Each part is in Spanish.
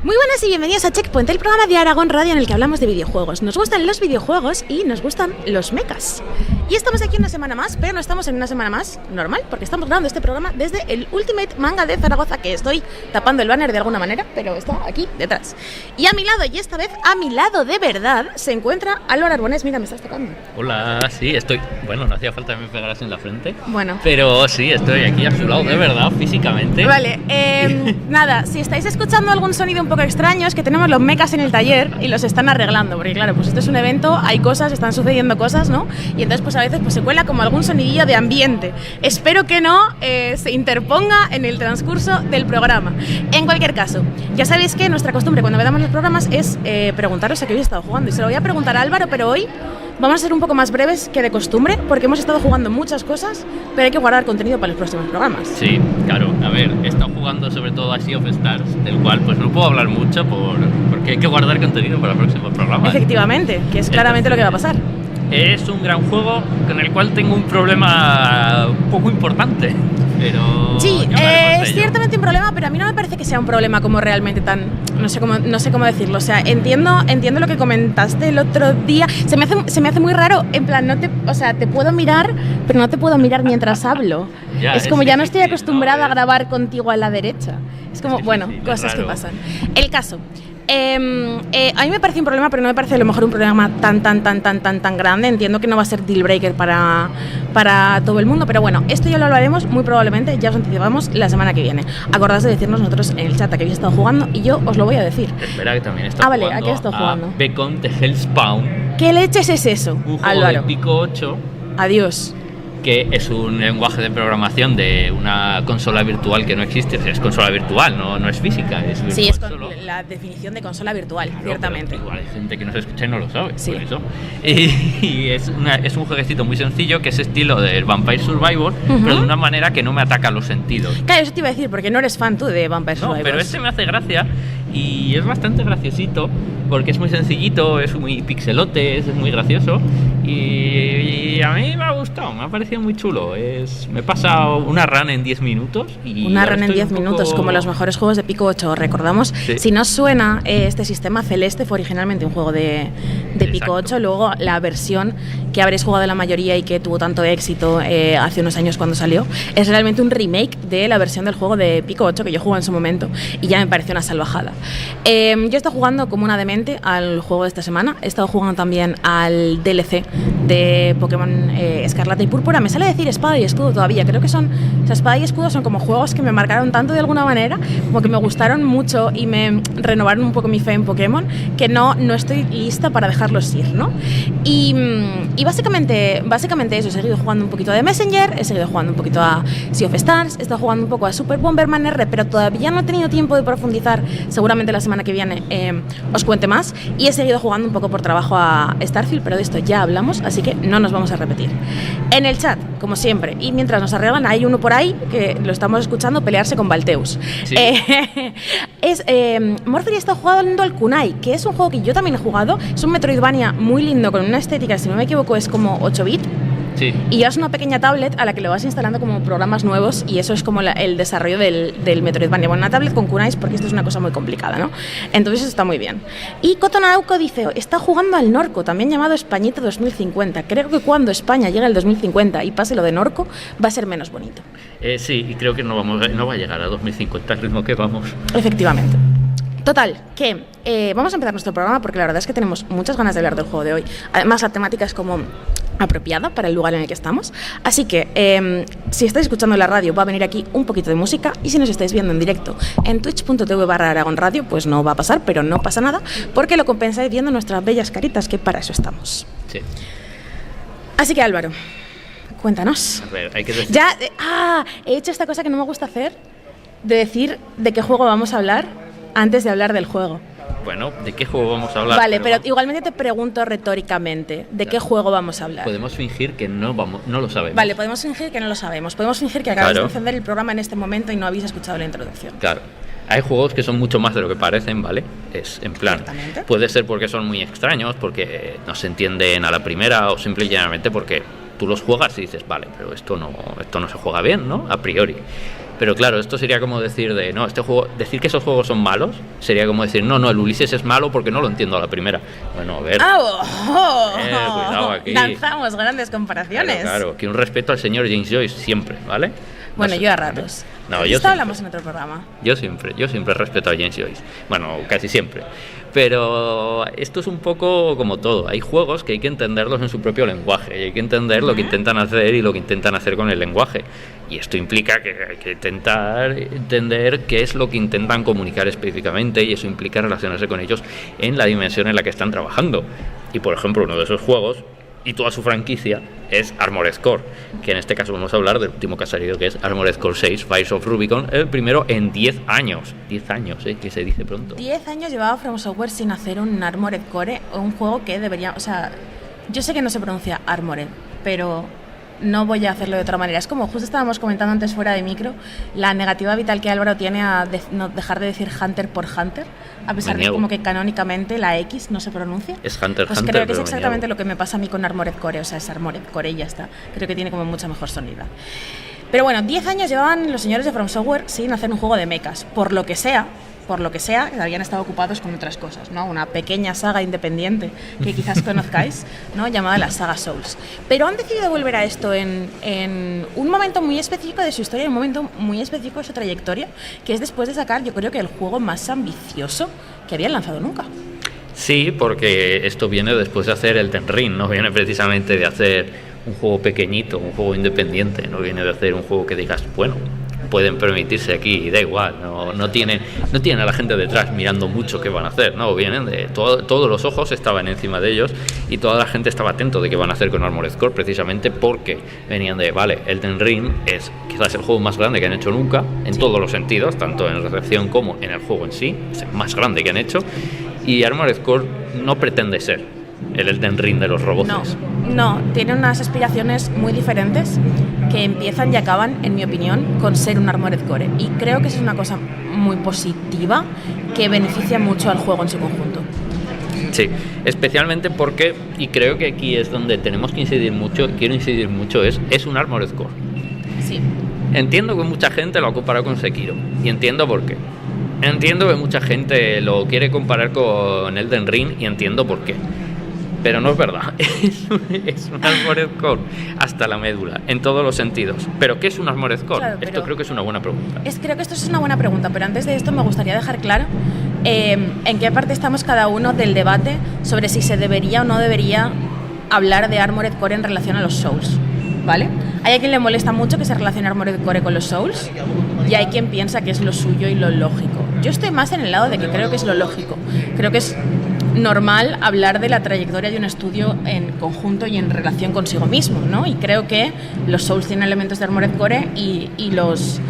Muy buenas y bienvenidos a Checkpoint, el programa de Aragón Radio en el que hablamos de videojuegos. Nos gustan los videojuegos y nos gustan los mechas. Y estamos aquí una semana más, pero no estamos en una semana más normal, porque estamos grabando este programa desde el Ultimate Manga de Zaragoza, que estoy tapando el banner de alguna manera, pero está aquí detrás. Y a mi lado, y esta vez a mi lado de verdad, se encuentra Álvaro Arbonés. Mira, me estás tocando. Hola, sí, estoy... Bueno, no hacía falta que me pegaras en la frente. Bueno. Pero sí, estoy aquí a su lado, de verdad, físicamente. Vale, nada, si estáis escuchando algún sonido un poco extraño, es que tenemos los mechas en el taller y los están arreglando, porque claro, pues esto es un evento, hay cosas, están sucediendo cosas, ¿no? Y entonces pues a veces pues se cuela como algún sonidillo de ambiente. Espero que no se interponga en el transcurso del programa. En cualquier caso, ya sabéis que nuestra costumbre cuando veamos los programas es preguntaros a qué habéis estado jugando, y se lo voy a preguntar a Álvaro, pero hoy vamos a ser un poco más breves que de costumbre, porque hemos estado jugando muchas cosas, pero hay que guardar contenido para los próximos programas. Sí, claro. A ver, he estado jugando sobre todo a Sea of Stars, del cual pues no puedo hablar mucho porque hay que guardar contenido para el próximo programa. Efectivamente, que es claramente lo que va a pasar. Es un gran juego con el cual tengo un problema un poco importante, pero... Sí, es ciertamente un problema, pero a mí no me parece que sea un problema como realmente tan... No sé cómo decirlo, o sea, entiendo lo que comentaste el otro día. Se me hace muy raro, en plan, te puedo mirar, pero no te puedo mirar mientras hablo. Es como ya no estoy acostumbrada a grabar contigo a la derecha. Es como, cosas que pasan. El caso... a mí me parece un problema, pero no me parece a lo mejor un problema tan grande. Entiendo que no va a ser deal breaker para todo el mundo, pero bueno, esto ya lo hablaremos muy probablemente, ya os anticipamos, la semana que viene. Acordaos de decirnos nosotros en el chat a qué habéis estado jugando y yo os lo voy a decir. Espera, que también está jugando. ¿a qué estás jugando? Beacon the Hellspawn. ¿Qué leches es eso, un juego Álvaro? de Pico 8. Adiós. Que es un lenguaje de programación de una consola virtual que no existe. O sea, es consola virtual, no es física, es virtual. Sí, es solo. La definición de consola virtual, Claro, ciertamente. Igual hay gente que no se escucha y no lo sabe, Sí. por eso. Y es un jueguecito muy sencillo, que es estilo del Vampire Survivor, pero de una manera que no me ataca los sentidos. Claro, eso te iba a decir, porque no eres fan tú de Vampire Survivors. No, pero este me hace gracia y es bastante graciosito, porque es muy sencillito, es muy pixelote, es muy gracioso y a mí me ha gustado, me ha parecido muy chulo. Me he pasado una run en 10 minutos. Una run en 10 minutos, como los mejores juegos de Pico 8, recordamos. Sí. Si no suena, este sistema Celeste fue originalmente un juego de Pico 8, luego la versión que habréis jugado la mayoría y que tuvo tanto éxito hace unos años cuando salió, es realmente un remake de la versión del juego de Pico 8 que yo jugué en su momento y ya me pareció una salvajada. Yo he estado jugando como una demente al juego de esta semana, he estado jugando también al DLC de Pokémon Escarlata y Púrpura. Me sale decir Espada y Escudo todavía, creo que Espada y Escudo son como juegos que me marcaron tanto de alguna manera, como que me gustaron mucho y me renovaron un poco mi fe en Pokémon, que no estoy lista para dejarlos ir, ¿no? Y básicamente eso, he seguido jugando un poquito de Messenger, he seguido jugando un poquito a Sea of Stars, he estado jugando un poco a Super Bomberman R, pero todavía no he tenido tiempo de profundizar, seguramente la semana que viene os cuente más, y he seguido jugando un poco por trabajo a Starfield, pero de esto ya hablamos, así que no nos vamos a repetir. En el chat, como siempre, y mientras nos arreglan, hay uno por ahí que lo estamos escuchando pelearse con Balteus. Sí. Morphery está jugando al Kunai, que es un juego que yo también he jugado, es un Metroidvania muy lindo, con una estética, si no me equivoco, es como 8-bit. Sí. Y llevas una pequeña tablet a la que le vas instalando como programas nuevos y eso es como el desarrollo del Metroidvania. Bueno, una tablet con kunais porque esto es una cosa muy complicada, ¿no? Entonces está muy bien. Y Cotonauco dice, está jugando al Norco, también llamado Españita 2050. Creo que cuando España llegue al 2050 y pase lo de Norco, va a ser menos bonito. Sí, y creo que no va a llegar a 2050 al ritmo que vamos. Efectivamente. Total, que vamos a empezar nuestro programa porque la verdad es que tenemos muchas ganas de hablar del juego de hoy. Además, la temática es como apropiada para el lugar en el que estamos. Así que, si estáis escuchando la radio, va a venir aquí un poquito de música. Y si nos estáis viendo en directo en twitch.tv/aragonradio, pues no va a pasar, pero no pasa nada, porque lo compensáis viendo nuestras bellas caritas, que para eso estamos. Sí. Así que, Álvaro, cuéntanos. A ver, hay que decir... Ya, he hecho esta cosa que no me gusta hacer, de decir de qué juego vamos a hablar antes de hablar del juego. Bueno, ¿de qué juego vamos a hablar? Vale, pero igualmente te pregunto retóricamente, ¿de qué juego vamos a hablar? Podemos fingir que no lo sabemos. Vale, podemos fingir que no lo sabemos. Podemos fingir que acabáis de encender el programa en este momento y no habéis escuchado la introducción. Claro. Hay juegos que son mucho más de lo que parecen, ¿vale? Es en plan, puede ser porque son muy extraños, porque no se entienden a la primera, o simple y llanamente porque tú los juegas y dices, vale, pero esto no se juega bien, ¿no? A priori. Pero claro, esto sería como decir decir que esos juegos son malos, sería como decir, no, el Ulises es malo porque no lo entiendo a la primera. Bueno, a ver. Cuidado aquí. Lanzamos grandes comparaciones. Claro, que un respeto al señor James Joyce siempre, ¿vale? Bueno, yo a ratos. Esto hablamos en otro programa. Yo siempre respeto a James Joyce. Bueno, casi siempre. Pero esto es un poco como todo. Hay juegos que hay que entenderlos en su propio lenguaje y hay que entender lo que intentan hacer y lo que intentan hacer con el lenguaje. Y esto implica que hay que intentar entender qué es lo que intentan comunicar específicamente, y eso implica relacionarse con ellos en la dimensión en la que están trabajando. Y por ejemplo, uno de esos juegos y toda su franquicia es Armored Core, que en este caso vamos a hablar del último que ha salido, que es Armored Core 6 Fires of Rubicon, el primero en 10 años. 10 años, que se dice pronto. 10 años llevaba From Software sin hacer un Armored Core, o un juego que debería... O sea, yo sé que no se pronuncia Armored, pero no voy a hacerlo de otra manera. Es como justo estábamos comentando antes fuera de micro, la negativa vital que Álvaro tiene a no dejar de decir Hunter por Hunter, a pesar de como que canónicamente la X no se pronuncia. Es Hunter, pues Hunter, creo que es exactamente lo que me pasa a mí con Armored Core. O sea, es Armored Core y ya está. Creo que tiene como mucha mejor sonoridad. Pero bueno, 10 años llevaban los señores de From Software sin hacer un juego de mechas. Por lo que sea, habían estado ocupados con otras cosas, ¿no? Una pequeña saga independiente que quizás conozcáis, ¿no? Llamada la saga Souls. Pero han decidido volver a esto en un momento muy específico de su historia, un momento muy específico de su trayectoria, que es después de sacar, yo creo que el juego más ambicioso que habían lanzado nunca. Sí, porque esto viene después de hacer el Elden Ring, no viene precisamente de hacer un juego pequeñito, un juego independiente, no viene de hacer un juego que digas, bueno, pueden permitirse aquí, da igual, no tienen a la gente detrás mirando mucho qué van a hacer, no, vienen de todos los ojos estaban encima de ellos y toda la gente estaba atento de qué van a hacer con Armored Core, precisamente porque venían de, Elden Ring es quizás el juego más grande que han hecho nunca, en todos los sentidos, tanto en recepción como en el juego en sí, es el más grande que han hecho, y Armored Core no pretende ser el Elden Ring de los robots. No, tiene unas aspiraciones muy diferentes que empiezan y acaban, en mi opinión, con ser un Armored Core. Y creo que eso es una cosa muy positiva que beneficia mucho al juego en su conjunto. Sí, especialmente porque, y creo que aquí es donde tenemos que incidir mucho, quiero incidir mucho, es un Armored Core. Sí. Entiendo que mucha gente lo ha comparado con Sekiro, y entiendo por qué. Entiendo que mucha gente lo quiere comparar con Elden Ring, y entiendo por qué. Pero no es verdad, es un Armored Core hasta la médula, en todos los sentidos. ¿Pero qué es un Armored Core? Claro, esto creo que es una buena pregunta. Creo que esto es una buena pregunta, pero antes de esto me gustaría dejar claro en qué parte estamos cada uno del debate sobre si se debería o no debería hablar de Armored Core en relación a los Souls, ¿vale? Hay a quien le molesta mucho que se relacione Armored Core con los Souls y hay quien piensa que es lo suyo y lo lógico. Yo estoy más en el lado de que creo que es lo lógico. Creo que es normal hablar de la trayectoria de un estudio en conjunto y en relación consigo mismo, ¿no? Y creo que los Souls tienen elementos de Armored Core y los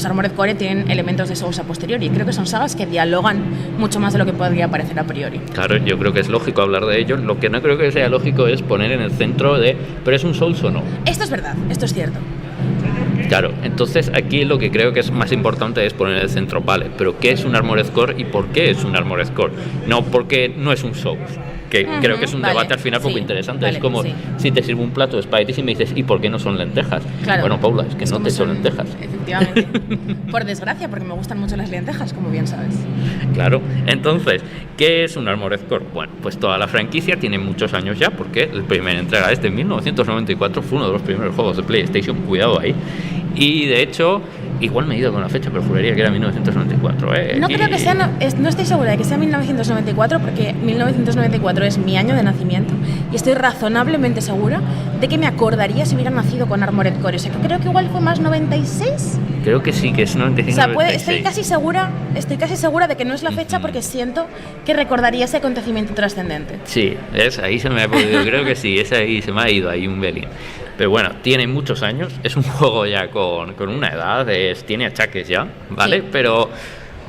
Armored Core tienen elementos de Souls a posteriori. Y creo que son sagas que dialogan mucho más de lo que podría parecer a priori. Claro, yo creo que es lógico hablar de ellos. Lo que no creo que sea lógico es poner en el centro de, ¿pero es un Souls o no? Esto es verdad, esto es cierto. Claro, entonces aquí lo que creo que es más importante es poner en el centro, vale, pero ¿qué es un Armored Core y por qué es un Armored Core? No porque no es un Souls, que creo que es un debate al final poco interesante. Es como si te sirvo un plato de espaguetis y me dices, ¿y por qué no son lentejas? Claro, bueno, Paula, es que no te son lentejas. Efectivamente. Por desgracia, porque me gustan mucho las lentejas, como bien sabes. Claro, entonces, ¿qué es un Armored Core? Bueno, pues toda la franquicia tiene muchos años ya, porque la primera entrega es de 1994, fue uno de los primeros juegos de PlayStation, cuidado ahí. Y de hecho, igual me he ido con la fecha, pero juraría que era 1994. No creo que sea, no estoy segura de que sea 1994, porque 1994 es mi año de nacimiento y estoy razonablemente segura de que me acordaría si hubiera nacido con Armored Core. O sea, que creo que igual fue más 96. Creo que sí, que es 95. O sea, 96. Estoy casi segura de que no es la fecha porque siento que recordaría ese acontecimiento trascendente. Sí, ahí se me ha podido, creo que sí, ahí se me ha ido ahí un belín. Pero bueno, tiene muchos años, es un juego ya con una edad, tiene achaques ya, ¿vale? Sí. Pero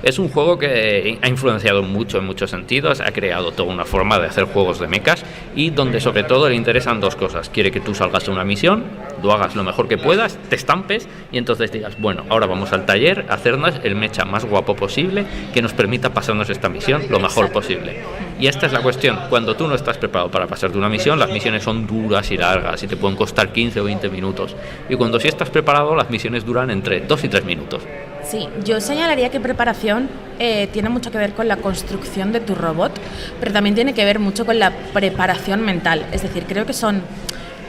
Es un juego que ha influenciado mucho en muchos sentidos, ha creado toda una forma de hacer juegos de mechas y donde sobre todo le interesan dos cosas. Quiere que tú salgas a una misión, lo hagas lo mejor que puedas, te estampes y entonces digas, bueno, ahora vamos al taller a hacernos el mecha más guapo posible que nos permita pasarnos esta misión lo mejor posible. Y esta es la cuestión, cuando tú no estás preparado para pasarte una misión, las misiones son duras y largas y te pueden costar 15 o 20 minutos. Y cuando sí estás preparado, las misiones duran entre 2 y 3 minutos. Sí, yo señalaría que preparación tiene mucho que ver con la construcción de tu robot, pero también tiene que ver mucho con la preparación mental. Es decir, creo que son...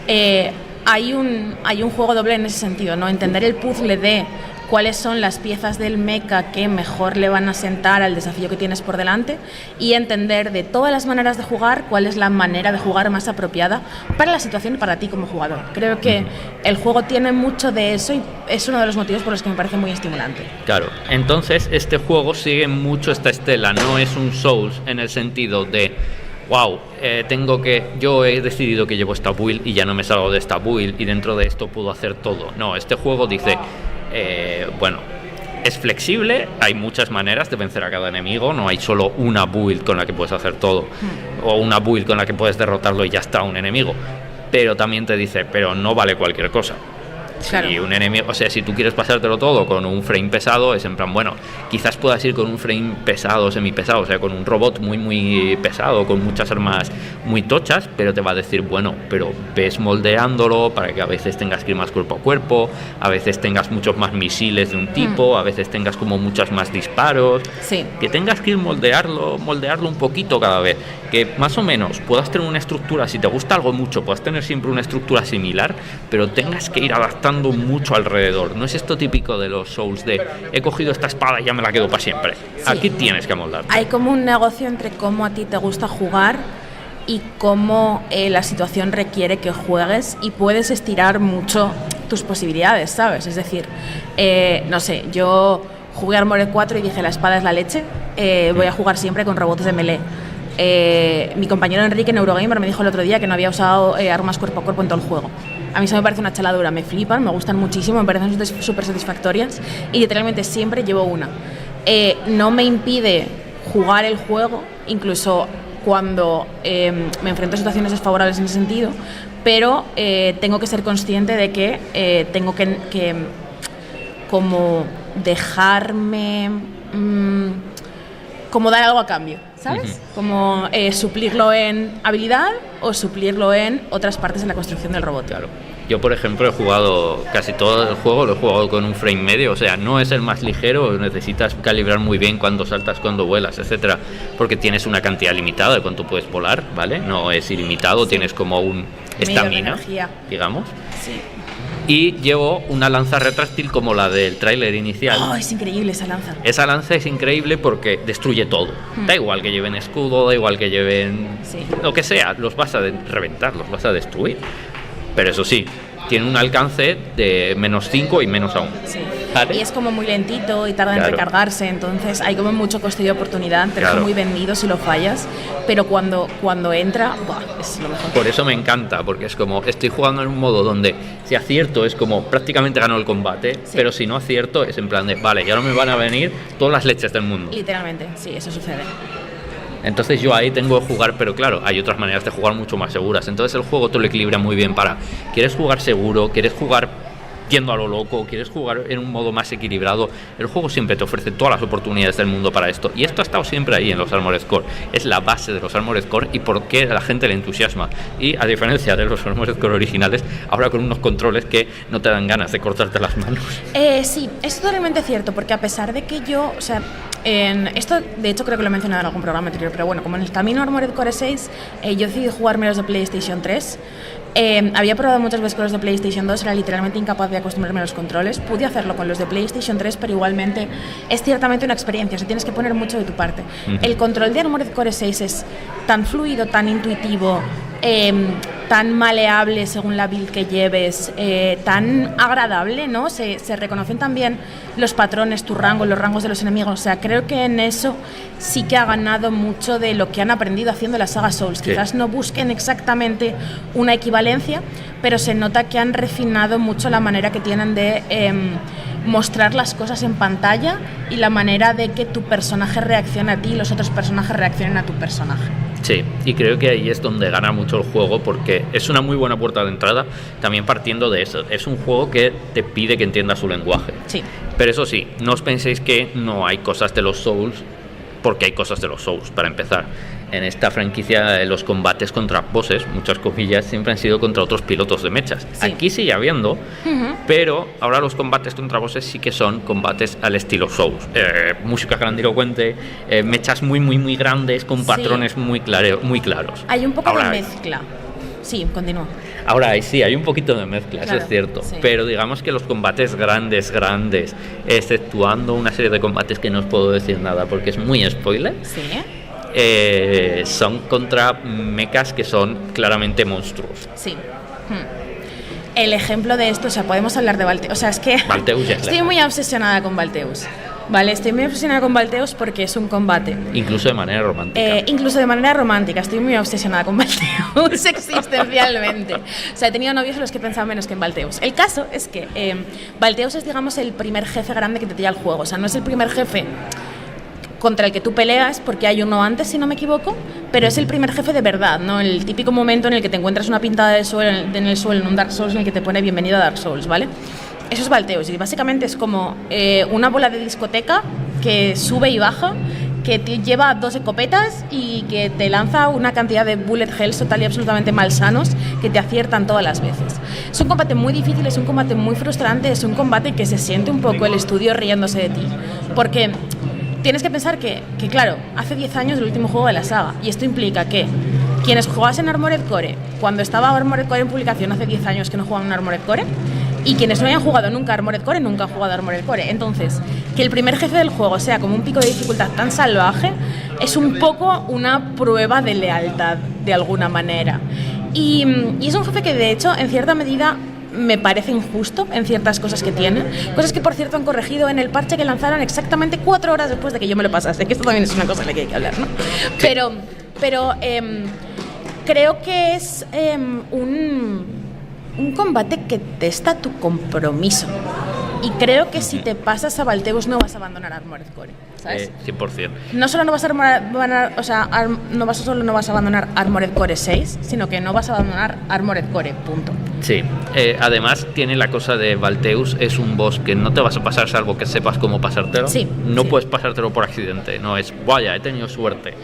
hay un juego doble en ese sentido, ¿no? Entender el puzzle de cuáles son las piezas del mecha que mejor le van a sentar al desafío que tienes por delante y entender de todas las maneras de jugar cuál es la manera de jugar más apropiada para la situación y para ti como jugador. Creo que el juego tiene mucho de eso y es uno de los motivos por los que me parece muy estimulante. Claro, entonces este juego sigue mucho esta estela, no es un Souls en el sentido de wow, yo he decidido que llevo esta build y ya no me salgo de esta build y dentro de esto puedo hacer todo. No, este juego dice bueno, es flexible, hay muchas maneras de vencer a cada enemigo, no hay solo una build con la que puedes hacer todo o una build con la que puedes derrotarlo y ya está un enemigo, pero también te dice, pero no vale cualquier cosa. Claro. Si un enemigo, o sea, si tú quieres pasártelo todo con un frame pesado, es en plan, bueno, quizás puedas ir con un frame pesado, semipesado, o sea, con un robot muy pesado, con muchas armas muy tochas, pero te va a decir, bueno, pero ves moldeándolo para que a veces tengas que ir más cuerpo a cuerpo, a veces tengas muchos más misiles de un tipo, a veces tengas como muchos más disparos, sí. Que tengas que ir moldearlo un poquito cada vez, que más o menos puedas tener una estructura, si te gusta algo mucho, puedas tener siempre una estructura similar, pero tengas que ir adaptando mucho alrededor. No es esto típico de los Souls de he cogido esta espada y ya me la quedo para siempre. Sí. Aquí tienes que amoldarte. Hay como un negocio entre cómo a ti te gusta jugar y cómo la situación requiere que juegues y puedes estirar mucho tus posibilidades, ¿sabes? Es decir, no sé, yo jugué Armored 4 y dije la espada es la leche, voy a jugar siempre con robots de melee. Mi compañero Enrique en Eurogamer me dijo el otro día que no había usado armas cuerpo a cuerpo en todo el juego. A mí eso me parece una chaladura, me flipan, me gustan muchísimo, me parecen súper satisfactorias y literalmente siempre llevo una. No me impide jugar el juego, incluso cuando me enfrento a situaciones desfavorables en ese sentido, pero tengo que ser consciente de que tengo que como dejarme... como dar algo a cambio, ¿sabes? Como suplirlo en habilidad o suplirlo en otras partes de la construcción del robot. Claro. Yo, por ejemplo, he jugado casi todo el juego, lo he jugado con un frame medio, o sea, no es el más ligero, necesitas calibrar muy bien cuando saltas, cuando vuelas, etcétera, porque tienes una cantidad limitada de cuánto puedes volar, ¿vale? No es ilimitado, sí. Tienes como un estamina, digamos. Sí. Y llevo una lanza retráctil como la del tráiler inicial. Oh, es increíble esa lanza. Esa lanza es increíble porque destruye todo. Da igual que lleven escudo, da igual que lleven lo que sea, los vas a reventar, los vas a destruir. Pero eso sí, tiene un alcance de -5 y menos aún. Sí. ¿Vale? Y es como muy lentito y tarda en recargarse, entonces hay como mucho coste de oportunidad, te deja muy vendido si lo fallas, pero cuando entra, es lo mejor. Por eso me encanta, porque es como, estoy jugando en un modo donde si acierto es como prácticamente gano el combate, pero si no acierto es en plan de, vale, y ahora me van a venir todas las leches del mundo. Literalmente, sí, eso sucede. Entonces yo ahí tengo que jugar, pero claro, hay otras maneras de jugar mucho más seguras. Entonces el juego te lo equilibra muy bien para, ¿quieres jugar seguro? ¿Quieres jugar yendo a lo loco? ¿Quieres jugar en un modo más equilibrado? El juego siempre te ofrece todas las oportunidades del mundo para esto. Y esto ha estado siempre ahí en los Armored Core. Es la base de los Armored Core y por qué a la gente le entusiasma. Y a diferencia de los Armored Core originales, ahora con unos controles que no te dan ganas de cortarte las manos. Sí, es totalmente cierto, porque a pesar de que yo, o sea, esto de hecho creo que lo he mencionado en algún programa anterior, pero bueno, como en el camino Armored Core 6, yo decidí jugarme los de PlayStation 3. Había probado muchas veces con los de PlayStation 2, era literalmente incapaz de acostumbrarme a los controles. Pude hacerlo con los de PlayStation 3, pero igualmente es ciertamente una experiencia, o sea, tienes que poner mucho de tu parte. El control de Armored Core 6 es tan fluido, tan intuitivo, tan maleable según la build que lleves, tan agradable, ¿no? Se reconocen también los patrones, tu rango, los rangos de los enemigos. O sea, creo que en eso sí que ha ganado mucho de lo que han aprendido haciendo la saga Souls. Sí. Quizás no busquen exactamente una equivalencia, pero se nota que han refinado mucho la manera que tienen de mostrar las cosas en pantalla y la manera de que tu personaje reaccione a ti y los otros personajes reaccionen a tu personaje. Sí, y creo que ahí es donde gana mucho el juego, porque es una muy buena puerta de entrada, también partiendo de eso. Es un juego que te pide que entiendas su lenguaje. Sí. Pero eso sí, no os penséis que no hay cosas de los Souls, porque hay cosas de los Souls, para empezar. En esta franquicia los combates contra bosses, muchas comillas, siempre han sido contra otros pilotos de mechas. Sí. Aquí sigue habiendo, pero ahora los combates contra bosses sí que son combates al estilo Souls. Música grandilocuente, mechas muy grandes con patrones muy claros. Hay un poco ahora de mezcla. Sí, continúa. Ahora sí, hay un poquito de mezcla, claro, eso es cierto, sí. Pero digamos que los combates grandes, exceptuando una serie de combates que no os puedo decir nada porque es muy spoiler, Sí. Son contra mechas que son claramente monstruos. Sí. El ejemplo de esto, o sea, podemos hablar de Valteus. O sea, es que Valteus ya estoy muy obsesionada con Valteus. Vale, estoy muy obsesionada con Valteus porque es un combate. Incluso de manera romántica. Incluso de manera romántica, estoy muy obsesionada con Valteus existencialmente. O sea, he tenido novios en los que he pensado menos que en Valteus. El caso es que Valteus es, digamos, el primer jefe grande que te tira el juego. O sea, no es el primer jefe contra el que tú peleas, porque hay uno antes, si no me equivoco, pero es el primer jefe de verdad, ¿no? El típico momento en el que te encuentras una pintada de suelo, en el suelo en un Dark Souls en el que te pone bienvenido a Dark Souls, ¿vale? Eso es Valteus, y básicamente es como una bola de discoteca que sube y baja, que te lleva 2 escopetas y que te lanza una cantidad de bullet hells total y absolutamente malsanos que te aciertan todas las veces. Es un combate muy difícil, es un combate muy frustrante, es un combate que se siente un poco el estudio riéndose de ti, porque tienes que pensar que claro, hace 10 años el último juego de la saga, y esto implica que quienes jugasen Armored Core, cuando estaba Armored Core en publicación hace 10 años que no jugaban Armored Core, y quienes no hayan jugado nunca Armored Core, nunca han jugado Armored Core. Entonces, que el primer jefe del juego sea como un pico de dificultad tan salvaje, es un poco una prueba de lealtad, de alguna manera. Y es un jefe que, de hecho, en cierta medida me parece injusto en ciertas cosas que tiene, cosas que por cierto han corregido en el parche que lanzaron exactamente 4 horas después de que yo me lo pasase, que esto también es una cosa de la que hay que hablar, ¿no? Pero creo que es un combate que testa tu compromiso, y creo que si te pasas a Valteus no vas a abandonar Armored Core, ¿sabes? 100%. No solo no vas a abandonar, o sea, no vas a abandonar Armored Core 6, sino que no vas a abandonar Armored Core, punto. Sí, además tiene la cosa de Valteus, es un boss que no te vas a pasar salvo que sepas cómo pasártelo. Sí, no sí. Puedes pasártelo por accidente, no es, vaya, he tenido suerte.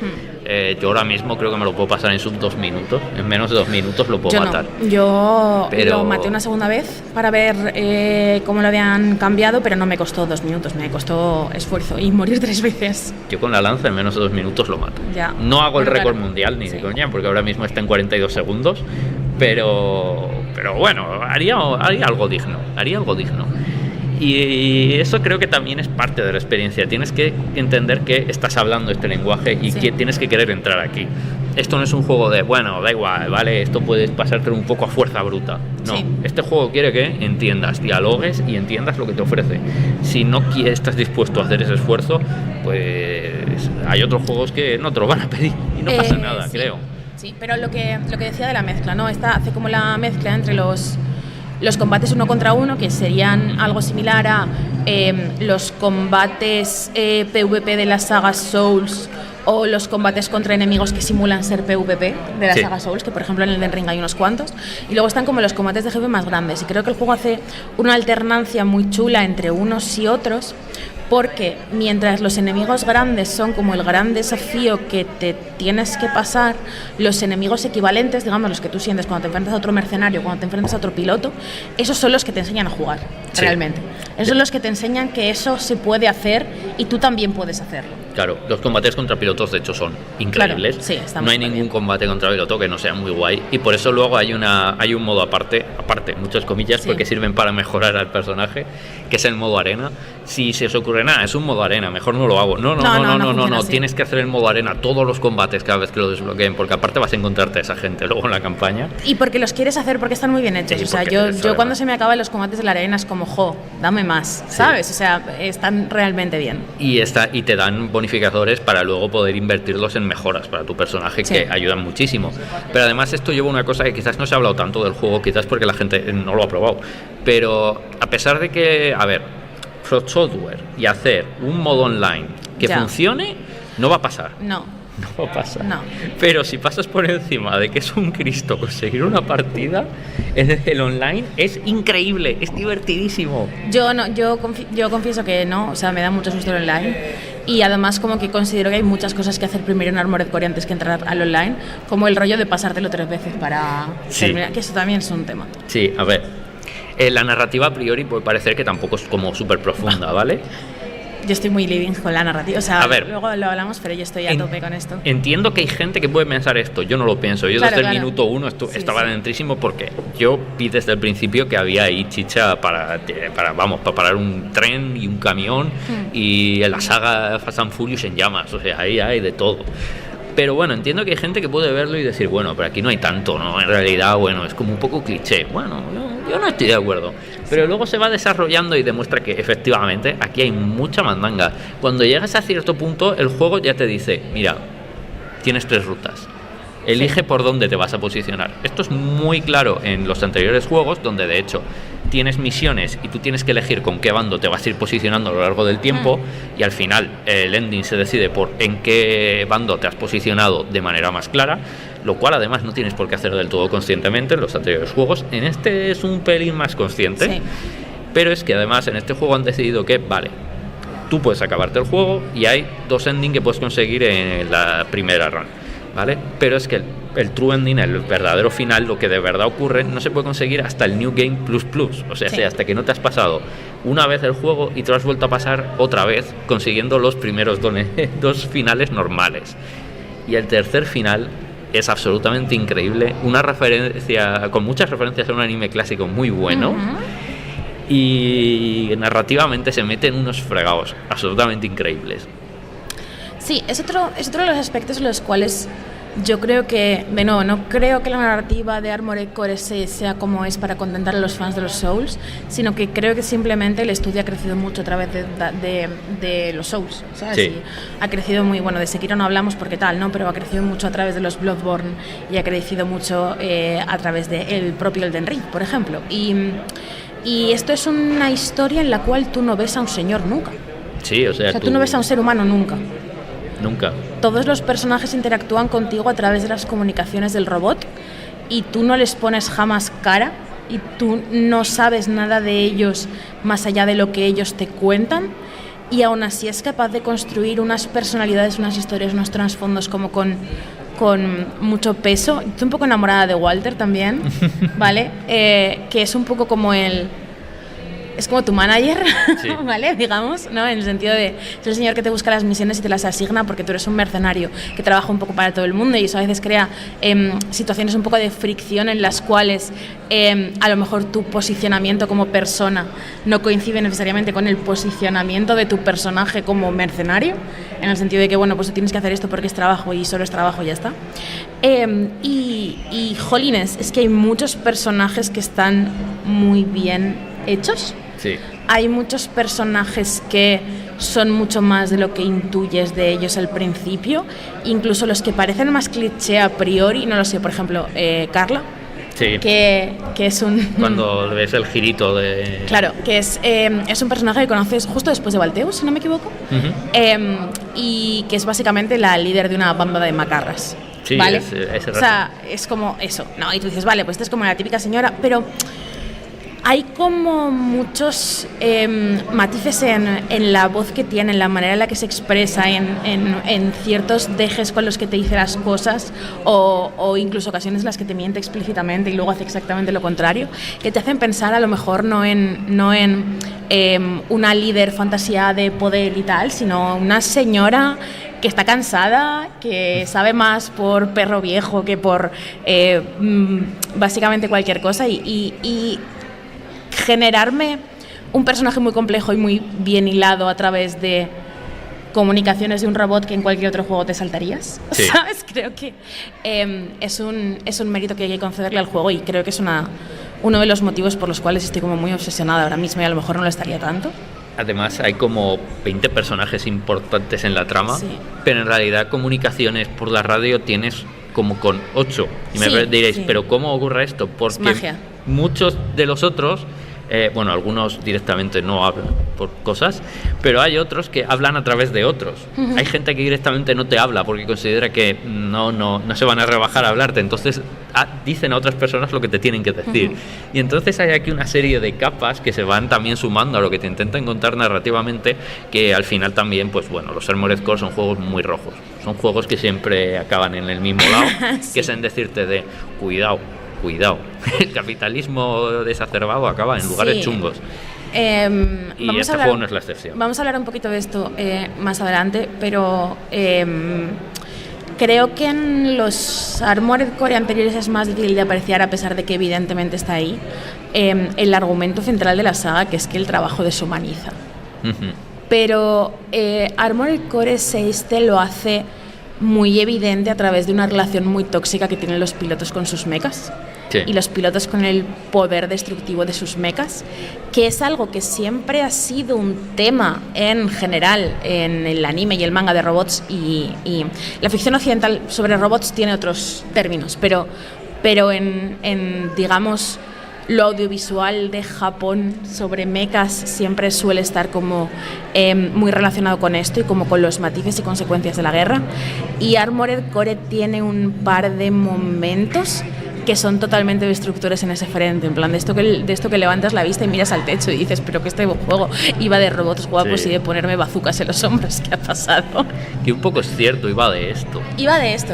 Yo ahora mismo creo que me lo puedo pasar en sub 2 minutos, en menos de 2 minutos lo puedo matar. Yo pero lo maté una segunda vez para ver cómo lo habían cambiado, pero no me costó 2 minutos, me costó esfuerzo y morir 3 veces. Yo con la lanza en menos de 2 minutos lo mato. Ya. No hago el Pero récord claro, mundial ni sí. de coña, porque ahora mismo está en 42 segundos, pero bueno, haría algo digno. Y eso creo que también es parte de la experiencia. Tienes que entender que estás hablando este lenguaje y que tienes que querer entrar aquí. Esto no es un juego de, bueno, da igual, vale, esto puedes pasártelo un poco a fuerza bruta. No, este juego quiere que entiendas, dialogues y entiendas lo que te ofrece. Si no estás dispuesto a hacer ese esfuerzo, pues hay otros juegos que no te lo van a pedir y no pasa nada, creo. Sí, pero lo que decía de la mezcla, ¿no? Esta hace como la mezcla entre los combates 1 contra 1, que serían algo similar a los combates PvP de la saga Souls, o los combates contra enemigos que simulan ser PvP de la saga Souls, que por ejemplo en el Elden Ring hay unos cuantos, y luego están como los combates de jefe más grandes, y creo que el juego hace una alternancia muy chula entre unos y otros, porque mientras los enemigos grandes son como el gran desafío que te tienes que pasar, los enemigos equivalentes, digamos, los que tú sientes cuando te enfrentas a otro mercenario, cuando te enfrentas a otro piloto, esos son los que te enseñan a jugar, realmente. Esos son los que te enseñan que eso se puede hacer y tú también puedes hacerlo. Claro, los combates contra pilotos de hecho son increíbles. Claro, sí, no hay ningún combate contra piloto que no sea muy guay, y por eso luego hay un modo aparte, muchas comillas, porque sirven para mejorar al personaje, que es el modo arena. Si se os ocurre, nada, es un modo arena, mejor no lo hago. No, tienes que hacer el modo arena todos los combates cada vez que lo desbloqueen, porque aparte vas a encontrarte a esa gente luego en la campaña. Y porque los quieres hacer, porque están muy bien hechos. Sí, o sea, yo cuando se me acaban los combates de la arena es como, dame más, ¿sabes? O sea, están realmente bien. Y te dan bonificadores para luego poder invertirlos en mejoras para tu personaje, que ayudan muchísimo. Pero además esto lleva una cosa que quizás no se ha hablado tanto del juego, quizás porque la gente no lo ha probado, pero a pesar de que, From Software y hacer un modo online que funcione, no va a pasar. No va a pasar. No. Pero si pasas por encima de que es un Cristo conseguir una partida, el online es increíble, es divertidísimo. Yo confieso que no, o sea, me da mucho susto el online. Y además como que considero que hay muchas cosas que hacer primero en Armored Core antes que entrar al online, como el rollo de pasártelo 3 veces para terminar, que eso también es un tema. Sí, a ver, la narrativa a priori puede parecer que tampoco es como súper profunda, ¿vale? Yo estoy muy living con la narrativa, o sea, a ver, luego lo hablamos, pero yo estoy a tope con esto. Entiendo que hay gente que puede pensar esto, yo no lo pienso. Yo desde el minuto 1 estaba dentrísimo porque yo vi desde el principio que había ahí chicha para parar un tren y un camión y en la saga Fast and Furious en llamas, o sea, ahí hay de todo. Pero bueno, entiendo que hay gente que puede verlo y decir, bueno, pero aquí no hay tanto, ¿no? En realidad, bueno, es como un poco cliché. Bueno, yo no estoy de acuerdo. Pero luego se va desarrollando y demuestra que efectivamente aquí hay mucha mandanga. Cuando llegas a cierto punto, el juego ya te dice, mira, tienes 3 rutas. Elige por dónde te vas a posicionar. Esto es muy claro en los anteriores juegos, donde de hecho tienes misiones y tú tienes que elegir con qué bando te vas a ir posicionando a lo largo del tiempo y al final el ending se decide por en qué bando te has posicionado de manera más clara, lo cual además no tienes por qué hacer del todo conscientemente en los anteriores juegos. En este es un pelín más consciente, pero es que además en este juego han decidido que, vale, tú puedes acabarte el juego y hay 2 endings que puedes conseguir en la primera run, ¿vale? Pero es que el true ending, el verdadero final, lo que de verdad ocurre, no se puede conseguir hasta el New Game Plus Plus, o sea, hasta que no te has pasado una vez el juego y te lo has vuelto a pasar otra vez consiguiendo los primeros 2 finales normales. Y el tercer final es absolutamente increíble, una referencia, con muchas referencias a un anime clásico muy bueno. Y narrativamente se meten unos fregados absolutamente increíbles. Sí, es otro de los aspectos en los cuales yo creo que, de nuevo, no creo que la narrativa de Armored Core sea como es para contentar a los fans de los Souls, sino que creo que simplemente el estudio ha crecido mucho a través de los Souls, ¿sabes? Sí. Y ha crecido muy, bueno, de Sekiro no hablamos porque tal, ¿no? Pero ha crecido mucho a través de los Bloodborne y ha crecido mucho a través del propio Elden Ring, por ejemplo. Y esto es una historia en la cual tú no ves a un señor nunca. Sí, o sea, tú no ves a un ser humano nunca. Nunca. Todos los personajes interactúan contigo a través de las comunicaciones del robot y tú no les pones jamás cara y tú no sabes nada de ellos más allá de lo que ellos te cuentan, y aún así es capaz de construir unas personalidades, unas historias, unos trasfondos como con mucho peso. Estoy un poco enamorada de Walter también, ¿vale? Que es un poco como es como tu manager, sí. ¿Vale? Digamos, ¿no? En el sentido de es el señor que te busca las misiones y te las asigna porque tú eres un mercenario que trabaja un poco para todo el mundo, y eso a veces crea situaciones un poco de fricción en las cuales a lo mejor tu posicionamiento como persona no coincide necesariamente con el posicionamiento de tu personaje como mercenario, en el sentido de que, bueno, pues tú tienes que hacer esto porque es trabajo y solo es trabajo y ya está. Y jolines, es que hay muchos personajes que están muy bien hechos. Sí. Hay muchos personajes que son mucho más de lo que intuyes de ellos al principio, incluso los que parecen más cliché a priori, no lo sé, por ejemplo, Carla. Sí. Que es un... Cuando ves el girito de... Claro, que es un personaje que conoces justo después de Balteus, si no me equivoco, y que es básicamente la líder de una banda de macarras. Sí, ¿vale? O sea, es como eso, ¿no? Y tú dices, vale, pues esta es como la típica señora, pero hay como muchos matices en la voz que tiene, en la manera en la que se expresa, en ciertos dejes con los que te dice las cosas, o incluso ocasiones en las que te miente explícitamente y luego hace exactamente lo contrario, que te hacen pensar a lo mejor no en una líder fantasía de poder y tal, sino una señora que está cansada, que sabe más por perro viejo que por básicamente cualquier cosa, y generarme un personaje muy complejo y muy bien hilado a través de comunicaciones de un robot que en cualquier otro juego te saltarías, sí. ¿Sabes? Creo que es un mérito que hay que concederle al juego, y creo que es uno de los motivos por los cuales estoy como muy obsesionada ahora mismo, y a lo mejor no lo estaría tanto. Además hay como 20 personajes importantes en la trama, sí. Pero en realidad comunicaciones por la radio tienes como con 8. Y me diréis, sí. ¿Pero cómo ocurre esto? Porque muchos de los otros Bueno, algunos directamente no hablan por cosas, pero hay otros que hablan a través de otros. Hay gente que directamente no te habla porque considera que no se van a rebajar a hablarte, entonces dicen a otras personas lo que te tienen que decir. Y entonces hay aquí una serie de capas que se van también sumando a lo que te intentan contar narrativamente, que al final también, pues bueno, los Armored Core son juegos muy rojos. Son juegos que siempre acaban en el mismo lado, sí. Que es en decirte de cuidado, el capitalismo desacerbado acaba en lugares chungos. Y este juego no es la excepción. Vamos a hablar un poquito de esto más adelante, pero creo que en los Armored Core anteriores es más difícil de apreciar, a pesar de que evidentemente está ahí, el argumento central de la saga, que es que el trabajo deshumaniza. Pero Armored Core 6 te lo hace muy evidente a través de una relación muy tóxica que tienen los pilotos con sus mechas. Sí. Y los pilotos con el poder destructivo de sus mechas, que es algo que siempre ha sido un tema en general en el anime y el manga de robots, y la ficción occidental sobre robots tiene otros términos, pero en digamos lo audiovisual de Japón sobre mechas siempre suele estar como muy relacionado con esto y como con los matices y consecuencias de la guerra. Y Armored Core tiene un par de momentos que son totalmente destructores en ese frente, en plan de esto que levantas la vista y miras al techo y dices, pero que este juego iba de robots guapos, sí, y de ponerme bazucas en los hombros, ¿qué ha pasado? Que un poco es cierto, iba de esto,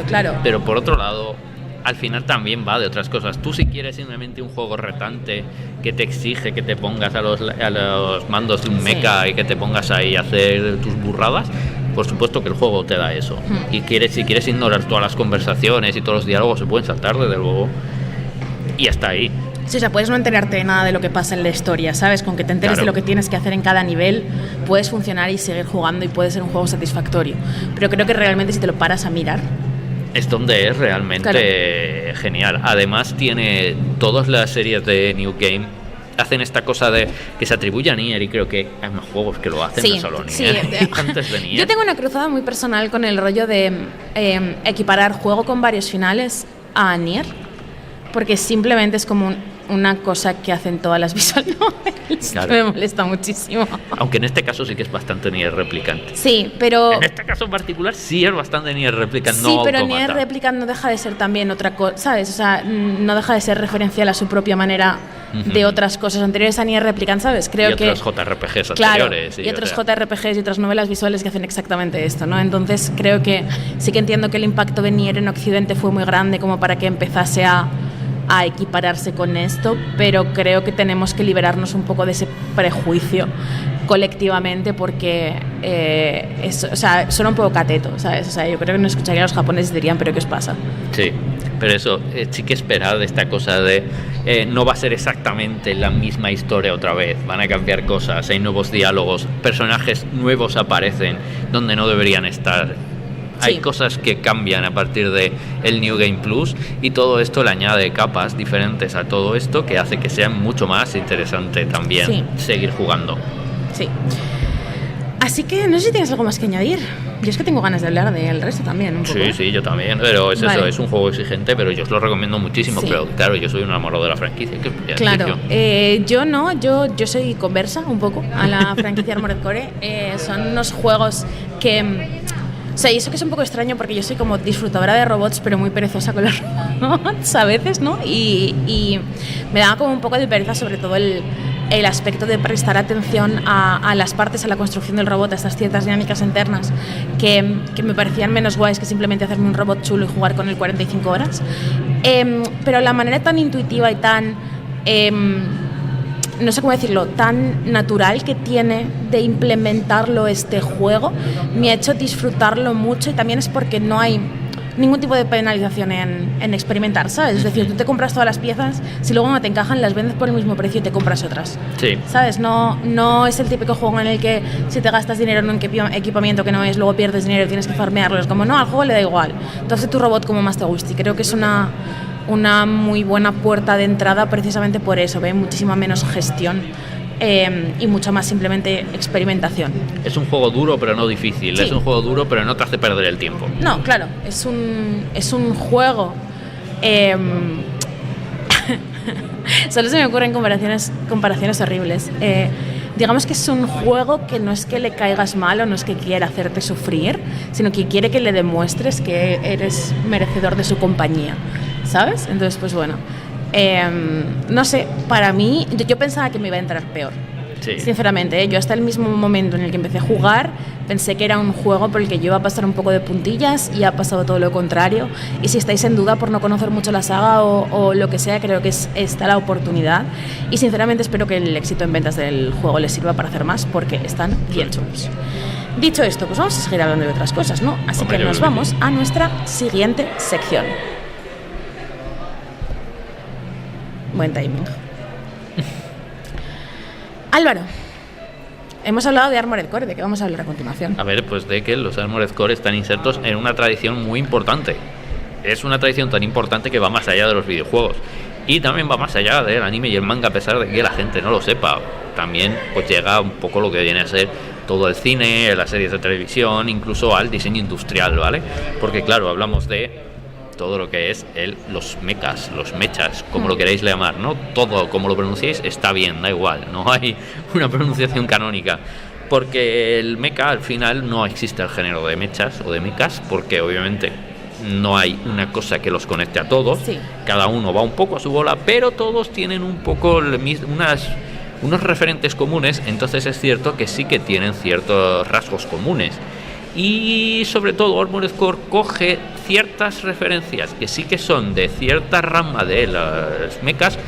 claro, pero por otro lado al final también va de otras cosas. Tú, si quieres simplemente un juego retante que te exige que te pongas a los mandos de un mecha y que te pongas ahí a hacer tus burradas, por supuesto que el juego te da eso. Y si quieres ignorar todas las conversaciones y todos los diálogos, se pueden saltar desde luego, y hasta ahí. Sí, o sea, puedes no enterarte de nada de lo que pasa en la historia, ¿sabes? Con que te enteres de lo que tienes que hacer en cada nivel, puedes funcionar y seguir jugando y puede ser un juego satisfactorio. Pero creo que realmente, si te lo paras a mirar, es donde es realmente genial. Además tiene todas las series de New Game, hacen esta cosa de que se atribuye a Nier, y creo que hay más juegos que lo hacen, no solo Nier. Antes de Nier. Yo tengo una cruzada muy personal con el rollo de equiparar juego con varios finales a Nier, porque simplemente es como una cosa que hacen todas las visual novels. Claro. Me molesta muchísimo. Aunque en este caso sí que es bastante Nier Replicant. Sí, pero en este caso en particular sí es bastante Nier Replicant, sí, no pero Automata. Nier Replicant no deja de ser también otra cosa, ¿sabes? O sea, no deja de ser referencial a su propia manera de otras cosas anteriores a Nier Replicant, ¿sabes? Creo que otros JRPGs claro, anteriores. Y otros JRPGs y otras novelas visuales que hacen exactamente esto, ¿no? Entonces creo que sí que entiendo que el impacto de Nier en Occidente fue muy grande como para que empezase a equipararse con esto, pero creo que tenemos que liberarnos un poco de ese prejuicio colectivamente, porque o sea, suena un poco cateto, ¿sabes? O sea, yo creo que nos escucharían los japoneses y dirían, ¿pero qué os pasa? Sí, pero eso, sí que esperar de esta cosa de no va a ser exactamente la misma historia otra vez, van a cambiar cosas, hay nuevos diálogos, personajes nuevos aparecen donde no deberían estar. Hay cosas que cambian a partir de el New Game Plus, y todo esto le añade capas diferentes a todo esto que hace que sea mucho más interesante también seguir jugando. Sí. Así que no sé si tienes algo más que añadir. Yo es que tengo ganas de hablar del resto también un poco. Sí, yo también, pero es eso, es un juego exigente, pero yo os lo recomiendo muchísimo, pero claro, yo soy un enamorado de la franquicia. Claro, yo soy conversa un poco a la franquicia Armored Core. Son unos juegos que... O sea, y eso que es un poco extraño, porque yo soy como disfrutadora de robots, pero muy perezosa con los robots a veces, ¿no? Y me daba como un poco de pereza, sobre todo el aspecto de prestar atención a las partes, a la construcción del robot, a estas ciertas dinámicas internas que me parecían menos guays que simplemente hacerme un robot chulo y jugar con él 45 horas. Pero la manera tan intuitiva y tan... no sé cómo decirlo, tan natural que tiene de implementarlo este juego, me ha hecho disfrutarlo mucho, y también es porque no hay ningún tipo de penalización en experimentar, ¿sabes? Es decir, tú te compras todas las piezas, si luego no te encajan, las vendes por el mismo precio y te compras otras. Sí. ¿Sabes? No es el típico juego en el que si te gastas dinero en un equipamiento que no es, luego pierdes dinero y tienes que farmearlo. Es como, no, al juego le da igual. Entonces tu robot como más te guste. Y creo que es una muy buena puerta de entrada precisamente por eso, ve muchísima menos gestión y mucha más simplemente experimentación. Es un juego duro pero no difícil, es un juego duro pero no te hace perder el tiempo. No, claro, es un juego Solo se me ocurren comparaciones horribles. Digamos que es un juego que no es que le caigas mal o no es que quiera hacerte sufrir, sino que quiere que le demuestres que eres merecedor de su compañía, ¿sabes? Entonces, pues bueno, no sé, para mí, yo pensaba que me iba a entrar peor. Sí. Sinceramente, yo hasta el mismo momento en el que empecé a jugar pensé que era un juego por el que yo iba a pasar un poco de puntillas y ha pasado todo lo contrario. Y si estáis en duda por no conocer mucho la saga o lo que sea, creo que está la oportunidad y sinceramente espero que el éxito en ventas del juego les sirva para hacer más porque están bien chulos. Dicho esto, pues vamos a seguir hablando de otras cosas, ¿no? Así que nos vamos a nuestra siguiente sección. Buen timing. Álvaro, hemos hablado de Armored Core, ¿de qué vamos a hablar a continuación? A ver, pues de que los Armored Core están insertos en una tradición muy importante. Es una tradición tan importante que va más allá de los videojuegos y también va más allá del anime y el manga, a pesar de que la gente no lo sepa. También pues llega un poco lo que viene a ser todo el cine, las series de televisión, incluso al diseño industrial, ¿vale? Porque claro, hablamos de todo lo que es los mechas, los mechas, como lo queréis llamar, ¿no? Todo, como lo pronunciéis, está bien, da igual, no hay una pronunciación canónica, porque el mecha, al final, no existe el género de mechas o de mechas, porque obviamente no hay una cosa que los conecte a todos, sí. Cada uno va un poco a su bola, pero todos tienen un poco unos referentes comunes, entonces es cierto que sí que tienen ciertos rasgos comunes. Y sobre todo Armored Core coge ciertas referencias que sí que son de cierta rama de los mechas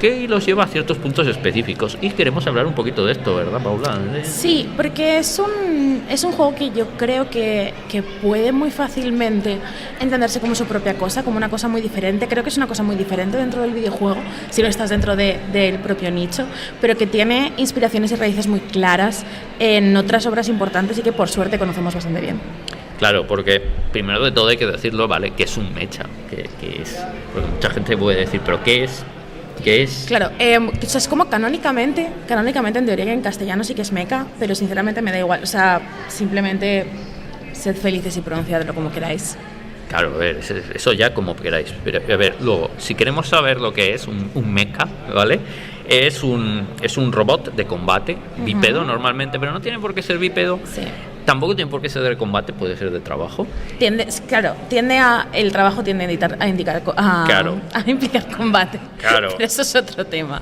que los lleva a ciertos puntos específicos y queremos hablar un poquito de esto, ¿verdad, Paula? Sí, porque es un juego que yo creo que puede muy fácilmente entenderse como su propia cosa, como una cosa muy diferente. Creo que es una cosa muy diferente dentro del videojuego, si no estás dentro del propio nicho, pero que tiene inspiraciones y raíces muy claras en otras obras importantes y que por suerte conocemos bastante bien. Claro, porque primero de todo hay que decirlo, ¿vale? ¿Qué es un mecha? ¿Qué es? Porque mucha gente puede decir, ¿pero qué es? ¿Qué es? Claro, es como canónicamente en teoría que en castellano sí que es mecha, pero sinceramente me da igual, o sea, simplemente sed felices y pronunciadlo como queráis. Claro, a ver, eso ya como queráis, pero a ver, luego, si queremos saber lo que es un mecha, ¿vale? Es un robot de combate, bípedo normalmente, pero no tiene por qué ser bípedo. Sí. Tampoco tiene por qué ser de combate, puede ser de trabajo. El trabajo tiende a implicar combate. Claro. Pero eso es otro tema.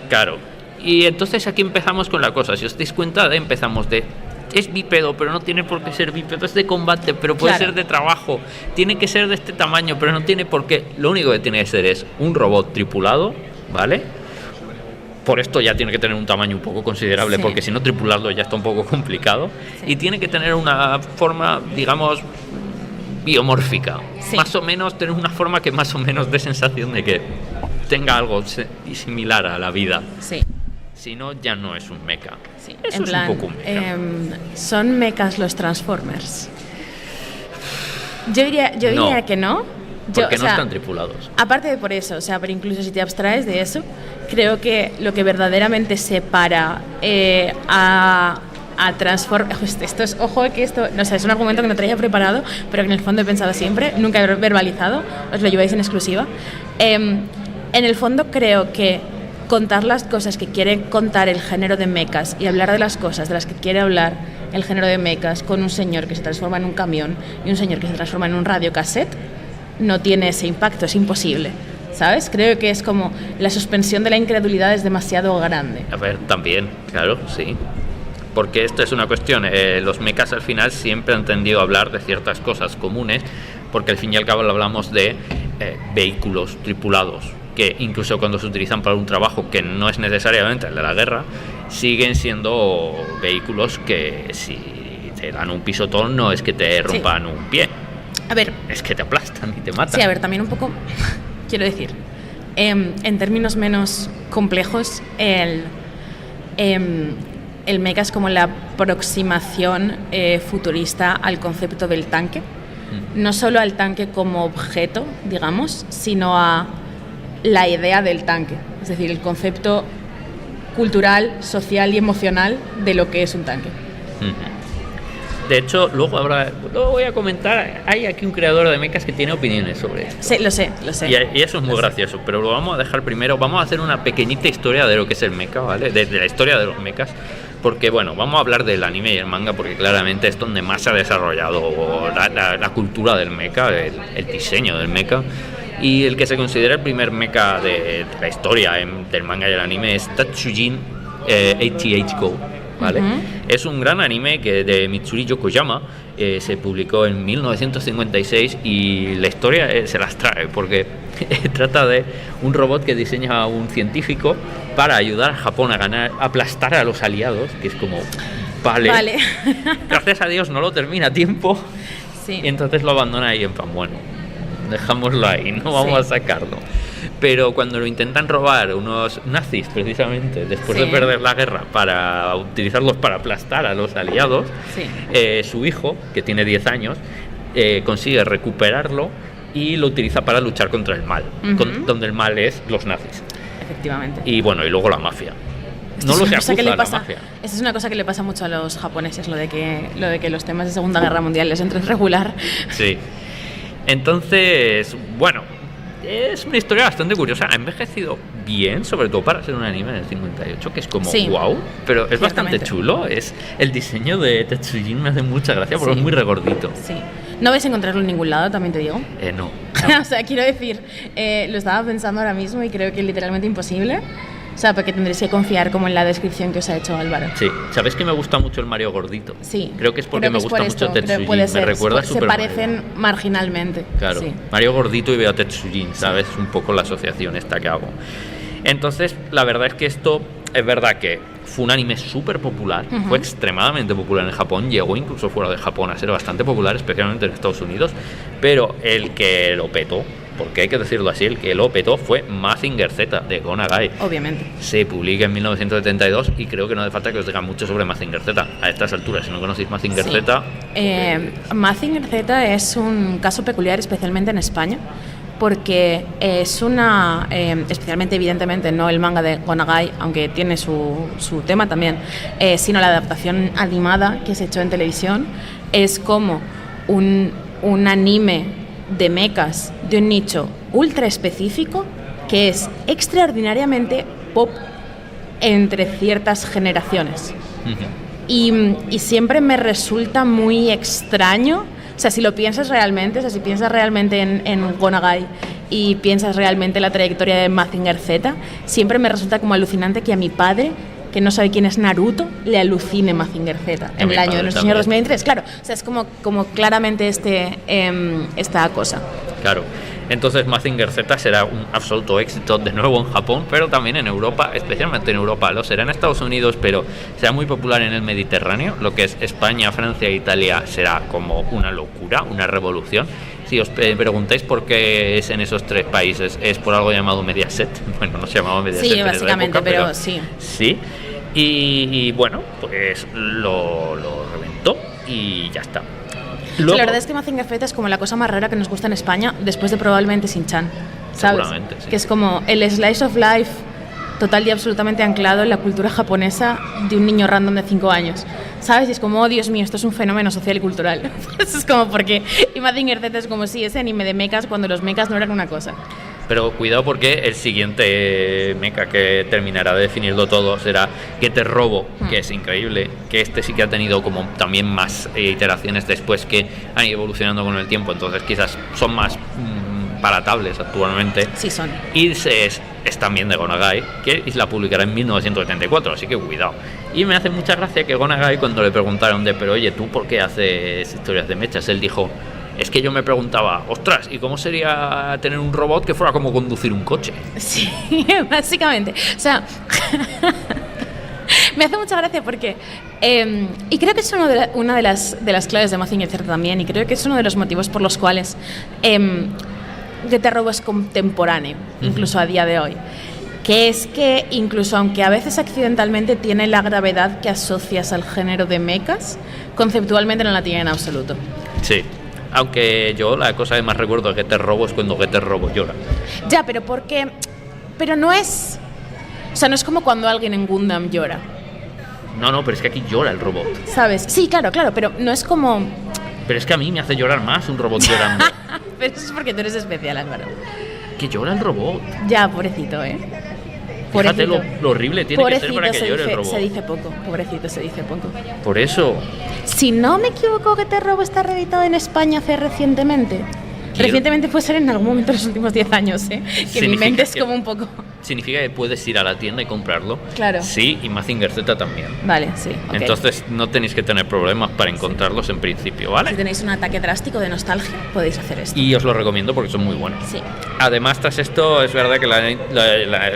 Claro. Y entonces aquí empezamos con la cosa. Si os dais cuenta, es bípedo, pero no tiene por qué ser bípedo. Es de combate, pero puede ser de trabajo. Tiene que ser de este tamaño, pero no tiene por qué. Lo único que tiene que ser es un robot tripulado, ¿vale? Por esto ya tiene que tener un tamaño un poco considerable, sí. Porque si no, tripularlo ya está un poco complicado. Sí. Y tiene que tener una forma, digamos, biomórfica. Sí. Más o menos, tener una forma que más o menos dé sensación de que tenga algo similar a la vida. Sí. Si no, ya no es un mecha. Sí. Eso es un poco un mecha. ¿Son mechas los Transformers? Yo diría que no. Porque no están tripulados. Aparte de por eso, pero incluso si te abstraes de eso, creo que lo que verdaderamente separa a Transformers... no sé, es un argumento que no traía preparado, pero que en el fondo he pensado siempre, nunca he verbalizado, os lo lleváis en exclusiva. En el fondo creo que contar las cosas que quiere contar el género de mechas y hablar de las cosas de las que quiere hablar el género de mechas con un señor que se transforma en un camión y un señor que se transforma en un radiocassette, no tiene ese impacto, es imposible, ¿sabes? Creo que es como la suspensión de la incredulidad es demasiado grande. A ver, también, claro, sí. Porque esto es una cuestión, los mechas al final siempre han tendido a hablar de ciertas cosas comunes, porque al fin y al cabo hablamos de vehículos tripulados, que incluso cuando se utilizan para un trabajo que no es necesariamente el de la guerra, siguen siendo vehículos que si te dan un pisotón no es que te rompan un pie. A ver, es que te aplastan y te matan. Sí, a ver, también un poco, quiero decir, en términos menos complejos, el mecha es como la aproximación futurista al concepto del tanque. No solo al tanque como objeto, digamos, sino a la idea del tanque. Es decir, el concepto cultural, social y emocional de lo que es un tanque. De hecho, luego voy a comentar, hay aquí un creador de mechas que tiene opiniones sobre esto. Sí, lo sé. Y eso es muy gracioso, pero lo vamos a dejar primero. Vamos a hacer una pequeñita historia de lo que es el mecha, ¿vale? De la historia de los mechas. Porque, bueno, vamos a hablar del anime y el manga porque claramente es donde más se ha desarrollado la cultura del mecha, el diseño del mecha. Y el que se considera el primer mecha de la historia del manga y el anime es Tatsujin 80H Go, ¿vale? Uh-huh. Es un gran anime que de Mitsuri Yokoyama, se publicó en 1956 y la historia se las trae porque trata de un robot que diseña un científico para ayudar a Japón a aplastar a los aliados, que es como, vale. Gracias a Dios no lo termina a tiempo, sí. Y entonces lo abandona ahí en plan, bueno, dejámoslo ahí, no vamos a sacarlo. Pero cuando lo intentan robar unos nazis, precisamente, después de perder la guerra, para utilizarlos para aplastar a los aliados, su hijo, que tiene 10 años, consigue recuperarlo y lo utiliza para luchar contra el mal, donde el mal es los nazis. Efectivamente. Y bueno, y luego la mafia. No lo se acusa la mafia. Esa es una cosa que le pasa mucho a los japoneses, lo de que los temas de Segunda Guerra Mundial les entren regular. Sí. Entonces, bueno, es una historia bastante curiosa. Ha envejecido bien, sobre todo para ser un anime del 58, que es como wow, pero es bastante chulo. Es el diseño de Tatsujin me hace mucha gracia porque es muy regordito. Sí. No vais a encontrarlo en ningún lado, también te digo. No. O sea, quiero decir, lo estaba pensando ahora mismo y creo que es literalmente imposible. O sea, porque tendréis que confiar como en la descripción que os ha hecho Álvaro. Sí, ¿sabes que me gusta mucho el Mario gordito? Sí. Creo que es porque me gusta mucho Tetsujin. Me recuerda a Super Mario. Se parecen marginalmente. Claro, sí. Mario gordito y veo a Tetsujin, ¿sabes? Es un poco la asociación esta que hago. Entonces, la verdad es que esto es verdad que fue un anime súper popular, fue extremadamente popular en Japón, llegó incluso fuera de Japón a ser bastante popular, especialmente en Estados Unidos, pero el que lo petó, porque hay que decirlo así, el que lo petó fue Mazinger Z de Go Nagai. Obviamente. Se publica en 1972 y creo que no hace falta que os diga mucho sobre Mazinger Z a estas alturas. Si no conocéis Mazinger Z... Mazinger Z es un caso peculiar, especialmente en España, porque es una, especialmente evidentemente no el manga de Go Nagai, aunque tiene su tema también, sino la adaptación animada que se echó en televisión, es como un anime de mechas de un nicho ultra específico que es extraordinariamente pop entre ciertas generaciones. Y siempre me resulta muy extraño. O sea, si lo piensas realmente, o sea, si piensas realmente en Go Nagai y piensas realmente en la trayectoria de Mazinger Z, siempre me resulta como alucinante que a mi padre, que no sabe quién es Naruto, le alucine Mazinger Z en el año de nuestro señor 2023. Claro, o sea, es como claramente esta cosa. Claro. Entonces Mazinger Z será un absoluto éxito de nuevo en Japón, pero también en Europa, especialmente en Europa. Lo será en Estados Unidos, pero será muy popular en el Mediterráneo. Lo que es España, Francia e Italia será como una locura, una revolución. Si os preguntáis por qué es en esos tres países, es por algo llamado Mediaset. Bueno, no se llamaba Mediaset. Sí, básicamente, época, pero sí. Sí. Y bueno, pues lo reventó y ya está. Luego, la verdad es que Mazinger Z es como la cosa más rara que nos gusta en España, después de probablemente Shin-Chan, ¿sabes? Seguramente, sí. Que es como el slice of life total y absolutamente anclado en la cultura japonesa de un niño random de 5 años, ¿sabes? Y es como, oh Dios mío, esto es un fenómeno social y cultural. Eso es como porque... Y Mazinger Z es como si ese anime de mechas cuando los mechas no eran una cosa. Pero cuidado porque el siguiente mecha que terminará de definirlo todo será Getter Robo, que es increíble, que este sí que ha tenido como también más iteraciones después que han ido evolucionando con el tiempo, entonces quizás son más palatables actualmente. Sí son. Y es también de Go Nagai, que la publicará en 1974, así que cuidado. Y me hace mucha gracia que Go Nagai, cuando le preguntaron pero oye, ¿tú por qué haces historias de mechas? Él dijo... Es que yo me preguntaba, ostras, ¿y cómo sería tener un robot que fuera como conducir un coche? Sí, básicamente. O sea, me hace mucha gracia porque... y creo que es una de las claves de Mazinger Z también, y creo que es uno de los motivos por los cuales Getter Robo es contemporáneo, incluso a día de hoy. Que es que incluso aunque a veces accidentalmente tiene la gravedad que asocias al género de mechas, conceptualmente no la tiene en absoluto. Sí. Aunque yo la cosa que más recuerdo de Getter Robo es cuando Getter Robo llora. Ya, pero no es... O sea, no es como cuando alguien en Gundam llora. No, pero es que aquí llora el robot. ¿Sabes? Sí, claro, pero no es como... Pero es que a mí me hace llorar más un robot llorando. Pero eso es porque tú eres especial, Álvaro. Que llora el robot. Ya, pobrecito, Fíjate lo horrible tiene que ser para que llore el robot. Se dice poco, pobrecito, se dice poco. Por eso... Si no me equivoco, que Te Robo está reeditado en España hace recientemente. Recientemente puede ser en algún momento de los últimos 10 años, que mi mente es como un poco... ¿Significa que puedes ir a la tienda y comprarlo? Claro. Sí, y Mazinger Z también. Vale, sí. Okay. Entonces no tenéis que tener problemas para encontrarlos en principio, ¿vale? Si tenéis un ataque drástico de nostalgia, podéis hacer esto. Y os lo recomiendo porque son muy buenos. Sí. Además, tras esto, es verdad que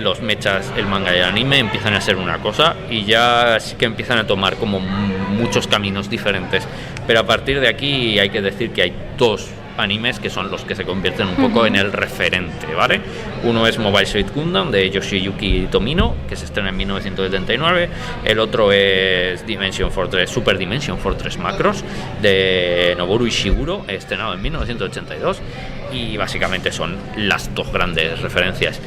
los mechas, el manga y el anime empiezan a ser una cosa y ya sí que empiezan a tomar como muchos caminos diferentes. Pero a partir de aquí hay que decir que hay dos animes que son los que se convierten un poco en el referente, ¿vale? Uno es Mobile Suit Gundam de Yoshiyuki Tomino, que se estrena en 1979. El otro es Super Dimension Fortress Macross de Noboru Ishiguro, estrenado en 1982. Y básicamente son las dos grandes referencias.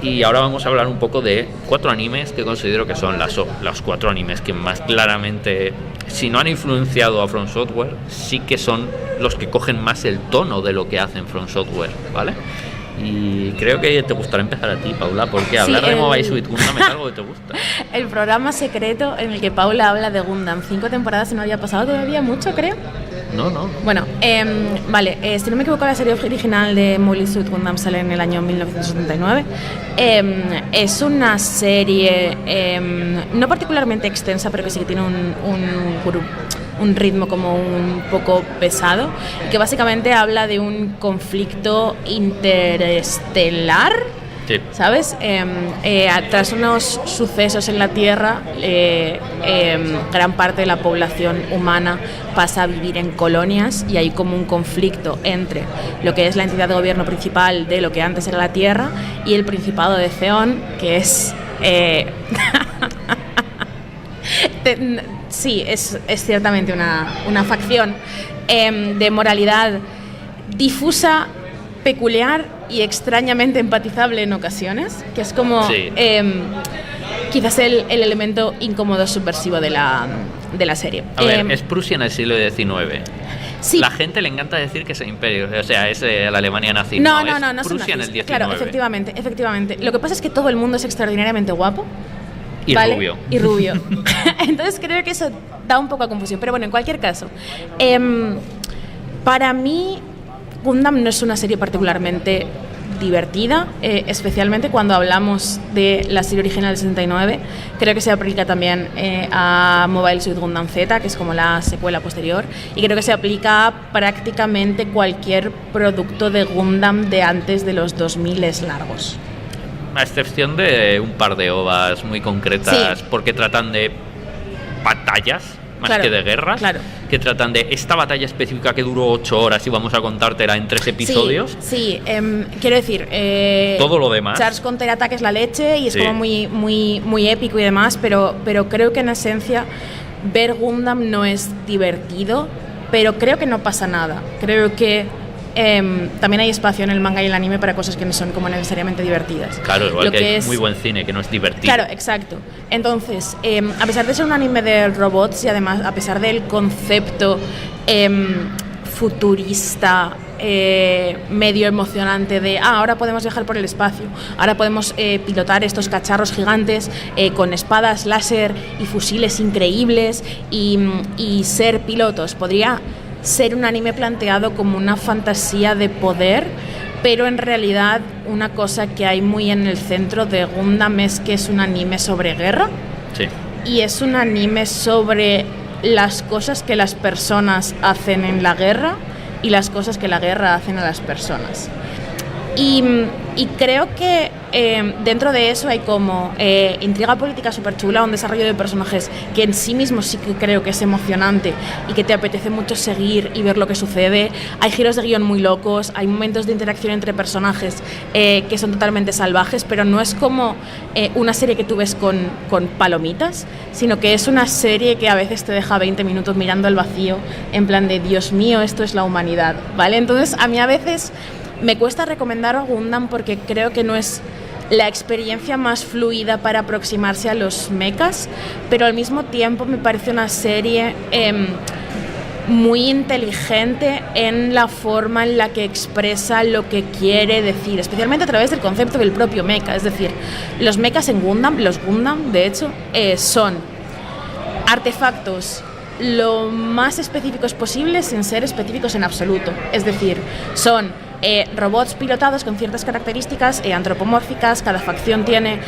Y ahora vamos a hablar un poco de 4 animes que considero que son los 4 animes que más claramente, si no han influenciado a From Software, sí que son los que cogen más el tono de lo que hacen From Software, ¿vale? Y creo que te gustará empezar a ti, Paula, porque hablar de Mobile Suit Gundam es algo que te gusta. El programa secreto en el que Paula habla de Gundam. 5 temporadas y no había pasado todavía mucho, creo. No. Bueno, vale, si no me equivoco, la serie original de Mobile Suit Gundam sale en el año 1979. Es una serie no particularmente extensa, pero que sí que tiene un ritmo como un poco pesado, que básicamente habla de un conflicto interestelar. Sí. ¿Sabes? Tras unos sucesos en la Tierra, gran parte de la población humana pasa a vivir en colonias y hay como un conflicto entre lo que es la entidad de gobierno principal de lo que antes era la Tierra y el Principado de Zeon, que es... sí, es ciertamente una facción de moralidad difusa, peculiar y extrañamente empatizable en ocasiones, que es como sí. Quizás el elemento incómodo subversivo de la serie. A ver, es Prusia en el siglo XIX. Sí. La gente le encanta decir que es el imperio, o sea, es la Alemania nazi. No, es Prusia en el XIX. Claro, efectivamente. Lo que pasa es que todo el mundo es extraordinariamente guapo. Y ¿vale? rubio. Y rubio. Entonces creo que eso da un poco a confusión. Pero bueno, en cualquier caso, para mí Gundam no es una serie particularmente divertida, especialmente cuando hablamos de la serie original del 69. Creo que se aplica también a Mobile Suit Gundam Z, que es como la secuela posterior, y creo que se aplica a prácticamente cualquier producto de Gundam de antes de los 2000 largos. A excepción de un par de ovas muy concretas, sí. Porque tratan de batallas más que de guerras, que tratan de esta batalla específica que duró 8 horas y vamos a contártela en 3 episodios. Sí, quiero decir, todo lo demás. Charles contraataque es la leche y es como muy épico y demás, pero creo que en esencia ver Gundam no es divertido, pero creo que no pasa nada. Creo que también hay espacio en el manga y el anime para cosas que no son como necesariamente divertidas. Claro, igual que hay muy buen cine que no es divertido. Claro, exacto. Entonces, a pesar de ser un anime de robots y además a pesar del concepto futurista, medio emocionante de ahora podemos viajar por el espacio, ahora podemos pilotar estos cacharros gigantes con espadas láser y fusiles increíbles y ser pilotos, podría ser un anime planteado como una fantasía de poder, pero en realidad una cosa que hay muy en el centro de Gundam es que es un anime sobre guerra. Sí. Y es un anime sobre las cosas que las personas hacen en la guerra y las cosas que la guerra hacen a las personas. Y creo que dentro de eso hay como intriga política súper chula, un desarrollo de personajes que en sí mismo sí que creo que es emocionante y que te apetece mucho seguir y ver lo que sucede. Hay giros de guión muy locos, hay momentos de interacción entre personajes que son totalmente salvajes, pero no es como una serie que tú ves con palomitas, sino que es una serie que a veces te deja 20 minutos mirando al vacío en plan de Dios mío, esto es la humanidad, ¿vale? Entonces a mí a veces me cuesta recomendar a Gundam porque creo que no es la experiencia más fluida para aproximarse a los mechas, pero al mismo tiempo me parece una serie muy inteligente en la forma en la que expresa lo que quiere decir, especialmente a través del concepto del propio mecha. Es decir, los mechas en Gundam, los Gundam de hecho, son artefactos lo más específicos posibles sin ser específicos en absoluto. Es decir, son robots pilotados con ciertas características antropomórficas. Cada facción tiene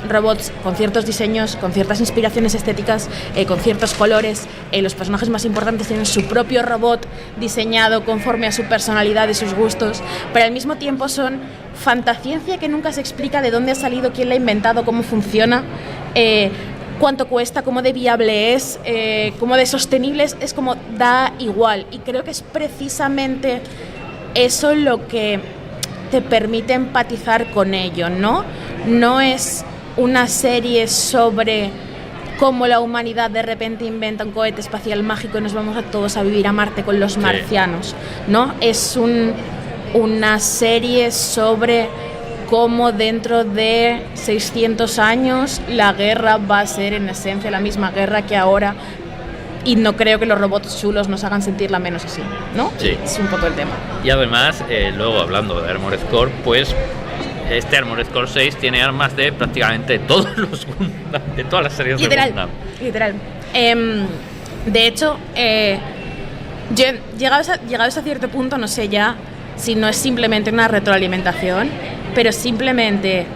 robots con ciertos diseños, con ciertas inspiraciones estéticas, con ciertos colores. Los personajes más importantes tienen su propio robot diseñado conforme a su personalidad y sus gustos, pero al mismo tiempo son fantasciencia que nunca se explica de dónde ha salido, quién la ha inventado, cómo funciona, cuánto cuesta, cómo de viable es, cómo de sostenible es como da igual. Y creo que es precisamente eso lo que te permite empatizar con ello, ¿no? No es una serie sobre cómo la humanidad de repente inventa un cohete espacial mágico y nos vamos a todos a vivir a Marte con los marcianos, ¿no? Es una serie sobre cómo dentro de 600 años la guerra va a ser en esencia la misma guerra que ahora, y no creo que los robots chulos nos hagan sentirla menos así, ¿no? Sí. Es un poco el tema. Y además, luego hablando de Armored Core, pues este Armored Core 6 tiene armas de prácticamente todos los Gundam, de todas las series de Gundam. Literal. De hecho, yo llegados a cierto punto, no sé ya si no es simplemente una retroalimentación, pero simplemente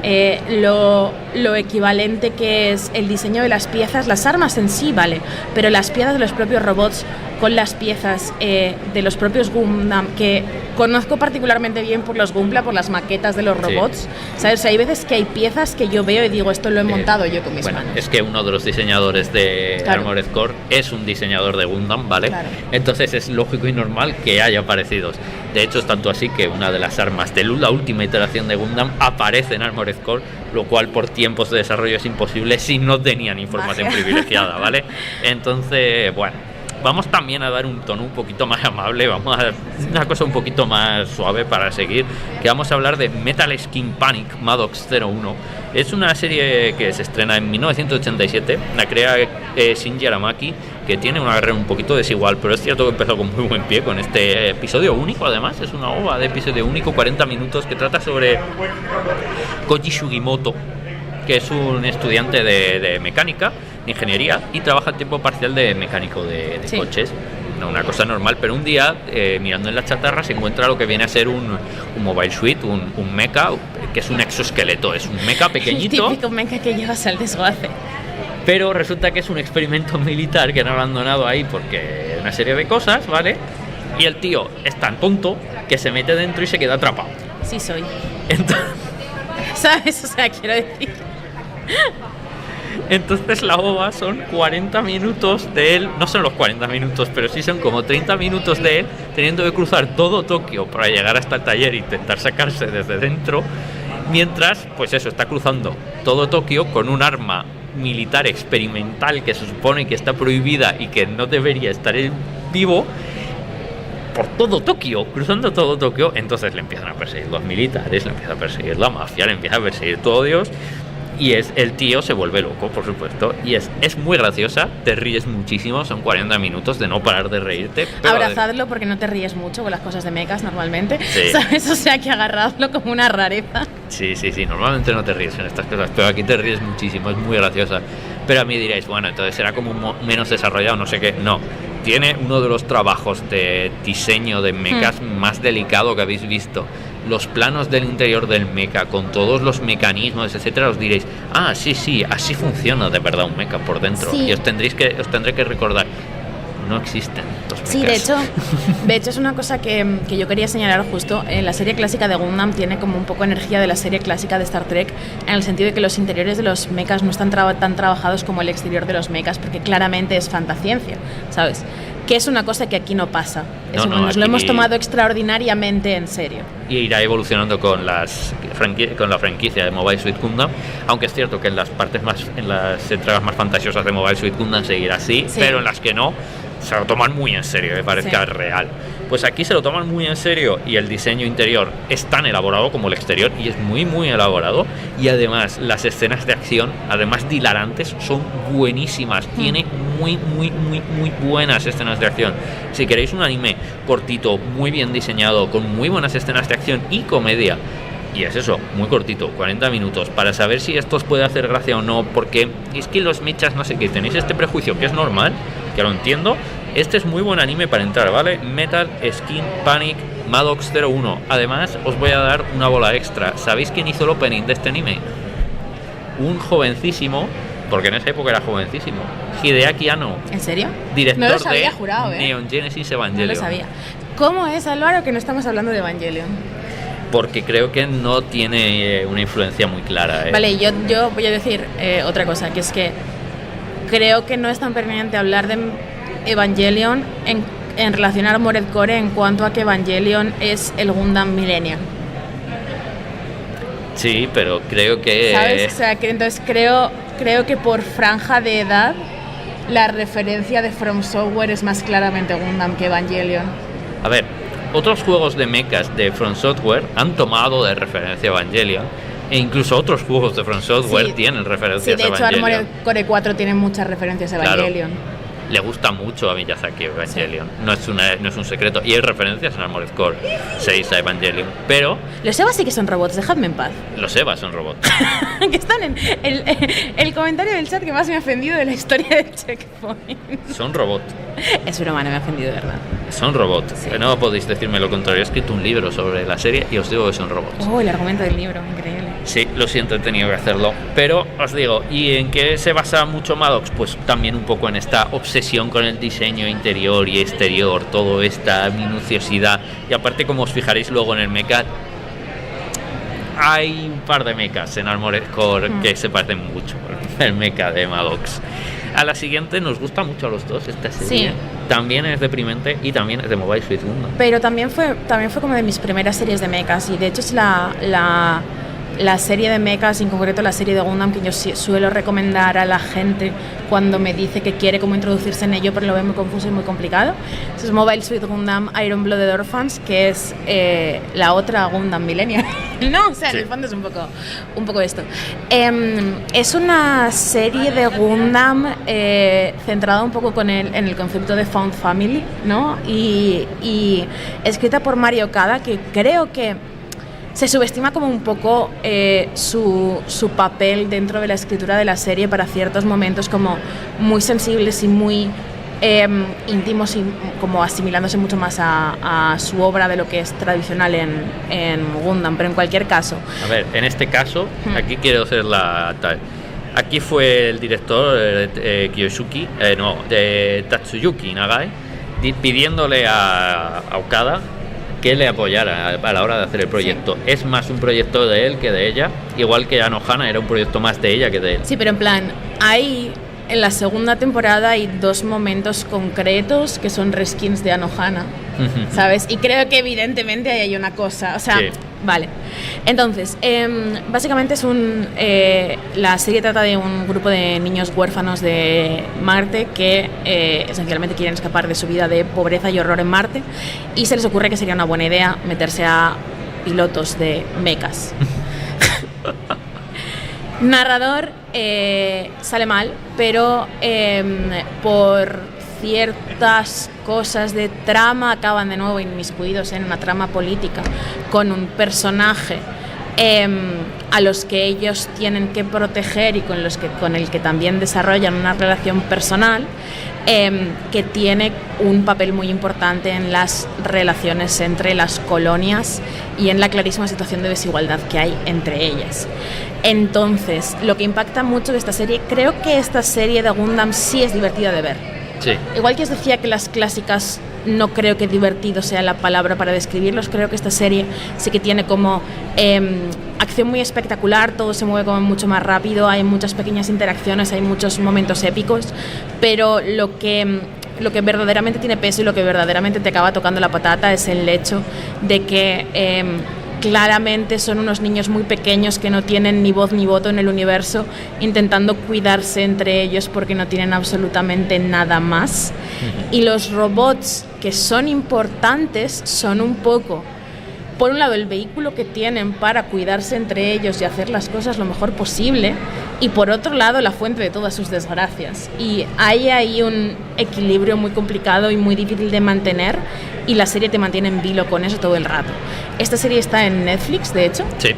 lo equivalente que es el diseño de las piezas, las armas en sí, vale, pero las piezas de los propios robots con las piezas de los propios Gundam, que conozco particularmente bien por los Gunpla, por las maquetas de los robots, sí. ¿Sabes? O sea, hay veces que hay piezas que yo veo y digo, esto lo he montado yo con mis manos. Es que uno de los diseñadores de Armored Core es un diseñador de Gundam, ¿vale? Claro. Entonces es lógico y normal que haya parecidos. De hecho, es tanto así que una de las armas de la última iteración de Gundam aparece en Armored Core, lo cual por tiempos de desarrollo es imposible si no tenían información privilegiada, ¿vale? Entonces, bueno, vamos también a dar un tono un poquito más amable, vamos a dar una cosa un poquito más suave para seguir, que vamos a hablar de Metal Skin Panic Maddox 01. Es una serie que se estrena en 1987, la crea Shinji Aramaki, que tiene una carrera un poquito desigual, pero es cierto que empezó con muy buen pie con este episodio único. Además es una ova de episodio único, 40 minutos, que trata sobre Koji Sugimoto, que es un estudiante de mecánica, de ingeniería, y trabaja a tiempo parcial de mecánico de coches. No, una cosa normal, pero un día mirando en la chatarra se encuentra lo que viene a ser un Mobile Suit, un mecha, que es un exoesqueleto, es un mecha pequeñito. El típico mecha que llevas al desguace. Pero resulta que es un experimento militar que han abandonado ahí porque una serie de cosas, ¿vale? Y el tío es tan tonto que se mete dentro y se queda atrapado. Sí soy. Entonces, ¿sabes? O sea, quiero decir... Entonces la ova son 40 minutos de él, no son los 40 minutos, pero sí son como 30 minutos de él teniendo que cruzar todo Tokio para llegar hasta el taller e intentar sacarse desde dentro, mientras, pues eso, está cruzando todo Tokio con un arma militar experimental que se supone que está prohibida y que no debería estar vivo, por todo Tokio, cruzando todo Tokio. Entonces le empiezan a perseguir los militares, le empieza a perseguir la mafia, le empieza a perseguir todo Dios. Y el tío se vuelve loco, por supuesto. Y es muy graciosa, te ríes muchísimo. Son 40 minutos de no parar de reírte. Abrazadlo porque no te ríes mucho con las cosas de mechas normalmente, sí. ¿Sabes? O sea, que agarradlo como una rareza. Sí, normalmente no te ríes en estas cosas, pero aquí te ríes muchísimo, es muy graciosa. Pero a mí diréis, bueno, entonces será como menos desarrollado, no sé qué. No, tiene uno de los trabajos de diseño de mechas más delicado que habéis visto. Los planos del interior del mecha con todos los mecanismos, etcétera, os diréis, sí, así funciona de verdad un mecha por dentro. Sí. Y os tendré que recordar, no existen los mechas. Sí, de hecho es una cosa que yo quería señalar justo. La serie clásica de Gundam tiene como un poco energía de la serie clásica de Star Trek, en el sentido de que los interiores de los mechas no están tan trabajados como el exterior de los mechas, porque claramente es fantasciencia, ¿sabes? Que es una cosa que aquí no pasa. Nos lo hemos tomado extraordinariamente en serio. Y irá evolucionando con la franquicia de Mobile Suit Gundam, aunque es cierto que en las entregas más fantasiosas de Mobile Suit Gundam seguirá así, sí. Pero en las que no, se lo toman muy en serio, me parece real. Pues aquí se lo toman muy en serio y el diseño interior es tan elaborado como el exterior y es muy muy elaborado, y además las escenas de acción, además de hilarantes, son buenísimas. Tiene muy buenas escenas de acción. Si queréis un anime cortito, muy bien diseñado, con muy buenas escenas de acción y comedia, y es eso, muy cortito, 40 minutos, para saber si esto os puede hacer gracia o no, porque es que los mechas, no sé qué, tenéis este prejuicio que es normal, que lo entiendo. Este es muy buen anime para entrar, ¿vale? Metal Skin Panic Maddox 01. Además, os voy a dar una bola extra. ¿Sabéis quién hizo el opening de este anime? Un jovencísimo, porque en esa época era jovencísimo, Hideaki Anno. ¿En serio? Director no lo sabía, de jurado, Neon Genesis Evangelion. No lo sabía. ¿Cómo es, Álvaro, que no estamos hablando de Evangelion? Porque creo que no tiene una influencia muy clara. Vale, yo voy a decir otra cosa, que es que creo que no es tan pertinente hablar de Evangelion en relación a Armored Core en cuanto a que Evangelion es el Gundam Millennium. Sí, pero creo que... ¿Sabes? O sea, que entonces creo que por franja de edad la referencia de From Software es más claramente Gundam que Evangelion. A ver, otros juegos de mechas de From Software han tomado de referencia Evangelion, e incluso otros juegos de From Software tienen referencias a Evangelion. Sí, de hecho Armored Core 4 tiene muchas referencias a Evangelion. Claro. Le gusta mucho a Miyazaki Evangelion, no es un secreto, y hay referencias en Armored Core 6 a Evangelion, pero... Los Evas sí que son robots, dejadme en paz. Los Evas son robots. Que están en el comentario del chat que más me ha ofendido de la historia de Checkpoint. Son robots. Es broma, no me ha ofendido de verdad. Son robots. Sí. No podéis decirme lo contrario. He escrito un libro sobre la serie y os digo que son robots. Oh, el argumento del libro, increíble. Sí, lo siento, he tenido que hacerlo. Pero os digo, ¿y en qué se basa mucho Maddox? Pues también un poco en esta obsesión con el diseño interior y exterior, toda esta minuciosidad. Y aparte, como os fijaréis luego en el mecha, hay un par de mechas en Armored Core que se parecen mucho al mecha de Maddox. A la siguiente nos gusta mucho a los dos esta serie. Sí. También es deprimente y también es de Mobile Suit Gundam. Pero también fue como de mis primeras series de mechas, y de hecho es la serie de mechas, en concreto la serie de Gundam, que yo suelo recomendar a la gente cuando me dice que quiere como introducirse en ello, pero lo ve muy confuso y muy complicado. Es Mobile Suit Gundam Iron Blooded Orphans, que es la otra Gundam Millennium. No, o sea, en el fondo es un poco esto. Es una serie de Gundam centrada un poco en el concepto de Found Family, ¿no? Y escrita por Mari Okada, que creo que se subestima como un poco su papel dentro de la escritura de la serie para ciertos momentos como muy sensibles y muy íntimos, y como asimilándose mucho más a su obra de lo que es tradicional en Gundam. Pero en cualquier caso, a ver, en este caso aquí quiero hacer la tal. Aquí fue el director Tatsuyuki Nagai pidiéndole a Okada que le apoyara a la hora de hacer el proyecto. Sí. Es más un proyecto de él que de ella, igual que Anohana era un proyecto más de ella que de él. Sí, pero en plan, en la segunda temporada hay dos momentos concretos que son reskins de Anohana, ¿sabes? Y creo que evidentemente ahí hay una cosa, o sea, sí. Vale. Entonces, básicamente la serie trata de un grupo de niños huérfanos de Marte que esencialmente quieren escapar de su vida de pobreza y horror en Marte, y se les ocurre que sería una buena idea meterse a pilotos de mechas. Narrador sale mal, pero por ciertas cosas de trama acaban de nuevo inmiscuidos en una trama política con un personaje a los que ellos tienen que proteger y con el que también desarrollan una relación personal que tiene un papel muy importante en las relaciones entre las colonias y en la clarísima situación de desigualdad que hay entre ellas. Entonces, lo que impacta mucho de esta serie, creo que esta serie de Gundam sí es divertida de ver. Sí. Igual que os decía que las clásicas no creo que divertido sea la palabra para describirlos, creo que esta serie sí que tiene como acción muy espectacular, todo se mueve como mucho más rápido, hay muchas pequeñas interacciones, hay muchos momentos épicos, pero lo que verdaderamente tiene peso y lo que verdaderamente te acaba tocando la patata es el hecho de que claramente son unos niños muy pequeños que no tienen ni voz ni voto en el universo, intentando cuidarse entre ellos porque no tienen absolutamente nada más. Y los robots, que son importantes, son un poco, por un lado, el vehículo que tienen para cuidarse entre ellos y hacer las cosas lo mejor posible, y por otro lado, la fuente de todas sus desgracias. Y hay ahí un equilibrio muy complicado y muy difícil de mantener, y la serie te mantiene en vilo con eso todo el rato. Esta serie está en Netflix, de hecho. Sí.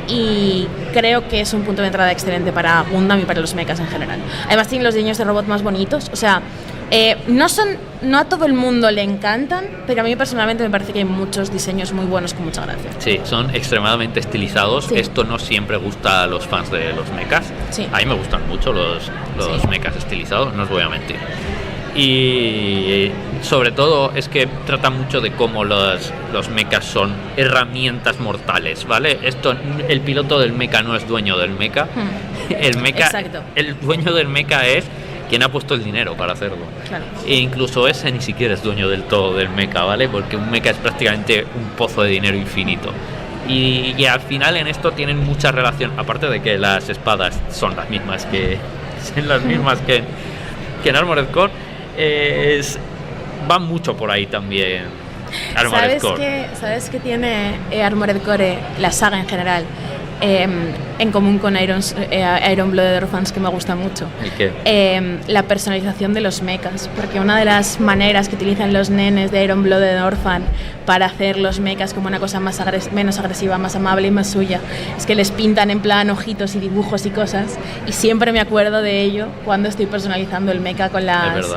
Y creo que es un punto de entrada excelente para Gundam y para los mechas en general. Además tienen los diseños de robot más bonitos, o sea, no a todo el mundo le encantan, pero a mí personalmente me parece que hay muchos diseños muy buenos con mucha gracia. Sí, son extremadamente estilizados. Sí. Esto no siempre gusta a los fans de los mechas. Sí. A mí me gustan mucho los sí. mechas estilizados, no os voy a mentir. Y sobre todo es que trata mucho de cómo los mechas son herramientas mortales, ¿vale? El piloto del mecha no es dueño del mecha. Exacto. El dueño del mecha es quien ha puesto el dinero para hacerlo. Claro. E incluso ese ni siquiera es dueño del todo del mecha, ¿vale? Porque un mecha es prácticamente un pozo de dinero infinito. Y al final en esto tienen mucha relación, aparte de que las espadas son las mismas que en Armored Core. Va mucho por ahí también Armored Core. ¿Sabes qué tiene Armored Core, la saga en general, en común con Iron Blooded Orphans, que me gusta mucho? ¿Y qué? La personalización de los mechas, porque una de las maneras que utilizan los nenes de Iron Blooded Orphan para hacer los mechas como una cosa menos agresiva, más amable y más suya, es que les pintan en plan ojitos y dibujos y cosas, y siempre me acuerdo de ello cuando estoy personalizando el mecha con los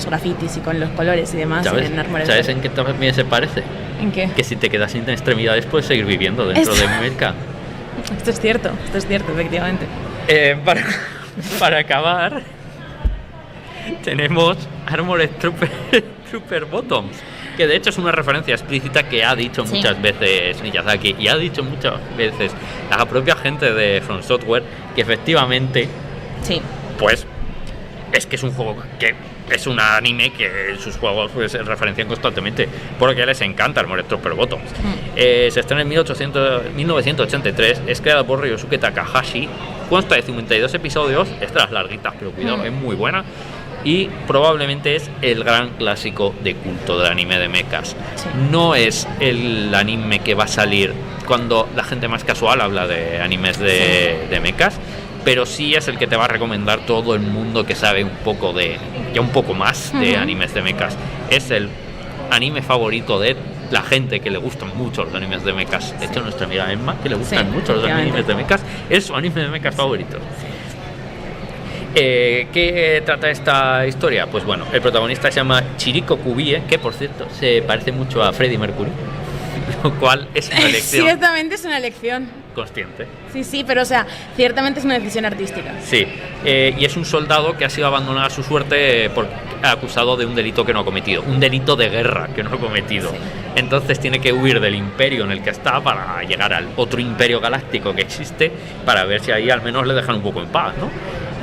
grafitis y con los colores y demás. ¿Sabes en qué también se parece? ¿En qué? Que si te quedas sin extremidades puedes seguir viviendo dentro de un mecha. Esto es cierto, efectivamente. Para acabar, tenemos Armored Trooper Bottoms, que de hecho es una referencia explícita que ha dicho muchas veces Miyazaki, y ha dicho muchas veces la propia gente de From Software, que efectivamente, pues es que es un juego que es un anime que en sus juegos pues referencian constantemente, porque les encanta Armored Trooper Bottoms. Se estrena en 1983, es creado por Ryosuke Takahashi, consta de 52 episodios, estas larguitas, pero cuidado, es muy buena, y probablemente es el gran clásico de culto del anime de mechas. No es el anime que va a salir cuando la gente más casual habla de animes de mechas, pero sí es el que te va a recomendar todo el mundo que sabe un poco más de animes de mechas. Es el anime favorito de la gente que le gustan mucho los animes de mechas. De hecho, nuestra amiga Emma, que le gustan mucho los animes de mechas, es su anime de mechas favorito. ¿Qué trata esta historia? Pues bueno, el protagonista se llama Chiriko Kubie, que por cierto se parece mucho a Freddie Mercury, lo cual es una elección. Ciertamente es una elección consciente. Sí, pero o sea, ciertamente es una decisión artística. Sí, y es un soldado que ha sido abandonado a su suerte acusado de un delito que no ha cometido, un delito de guerra que no ha cometido. Entonces tiene que huir del imperio en el que está para llegar al otro imperio galáctico que existe, para ver si ahí al menos le dejan un poco en paz, ¿no?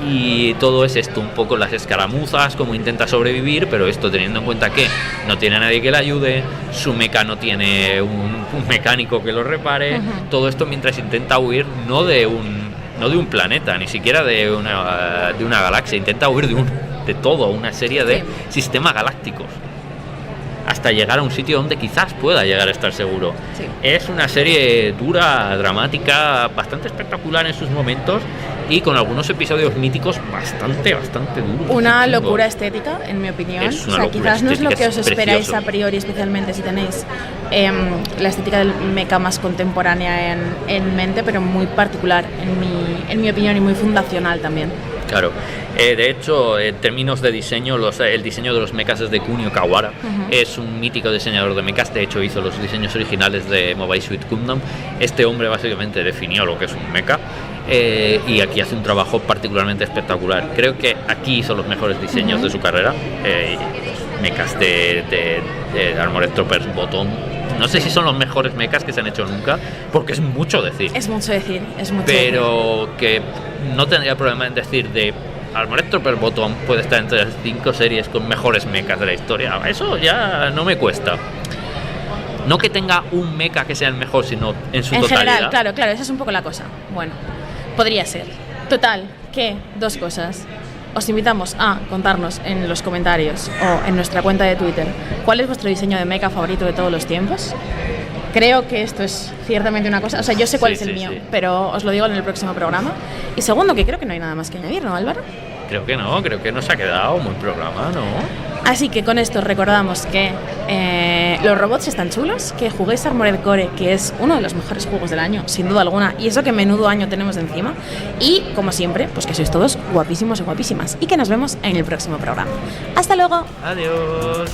Y todo es esto, un poco las escaramuzas, cómo intenta sobrevivir, pero esto teniendo en cuenta que no tiene a nadie que le ayude, su mecha no tiene un mecánico que lo repare, todo esto mientras intenta huir no de un planeta, ni siquiera de una galaxia, intenta huir de todo, una serie de sistemas galácticos, hasta llegar a un sitio donde quizás pueda llegar a estar seguro. Es una serie dura, dramática, bastante espectacular en sus momentos, y con algunos episodios míticos bastante duros. Una locura estética, en mi opinión. Es una locura quizás no es lo que os esperáis precioso. A priori, especialmente si tenéis la estética del mecha más contemporánea en mente, pero muy particular, en mi opinión, y muy fundacional también. Claro. De hecho, en términos de diseño, el diseño de los mechas es de Kunio Kawara. Es un mítico diseñador de mechas. De hecho, hizo los diseños originales de Mobile Suit Gundam. Este hombre básicamente definió lo que es un mecha. Y aquí hace un trabajo particularmente espectacular. Creo que aquí hizo los mejores diseños de su carrera. Mechas de Armored Troopers Bottom. No sé si son los mejores mechas que se han hecho nunca, porque es mucho decir. Es mucho decir. Pero que no tendría problema en decir de Armored Trooper Bottom puede estar entre las 5 series con mejores mechas de la historia. Eso ya no me cuesta. No que tenga un mecha que sea el mejor, sino en su en totalidad. general, claro, esa es un poco la cosa. Bueno, podría ser. Total, que dos cosas. Os invitamos a contarnos en los comentarios o en nuestra cuenta de Twitter cuál es vuestro diseño de mecha favorito de todos los tiempos. Creo que esto es ciertamente una cosa, o sea, yo sé cuál es el mío, pero os lo digo en el próximo programa. Y segundo, que creo que no hay nada más que añadir, ¿no, Álvaro? Creo que no, creo que nos ha quedado un buen programa, ¿no? Así que con esto recordamos que los robots están chulos, que juguéis Armored Core, que es uno de los mejores juegos del año, sin duda alguna, y eso que menudo año tenemos de encima. Y, como siempre, pues que sois todos guapísimos y guapísimas, y que nos vemos en el próximo programa. ¡Hasta luego! Adiós.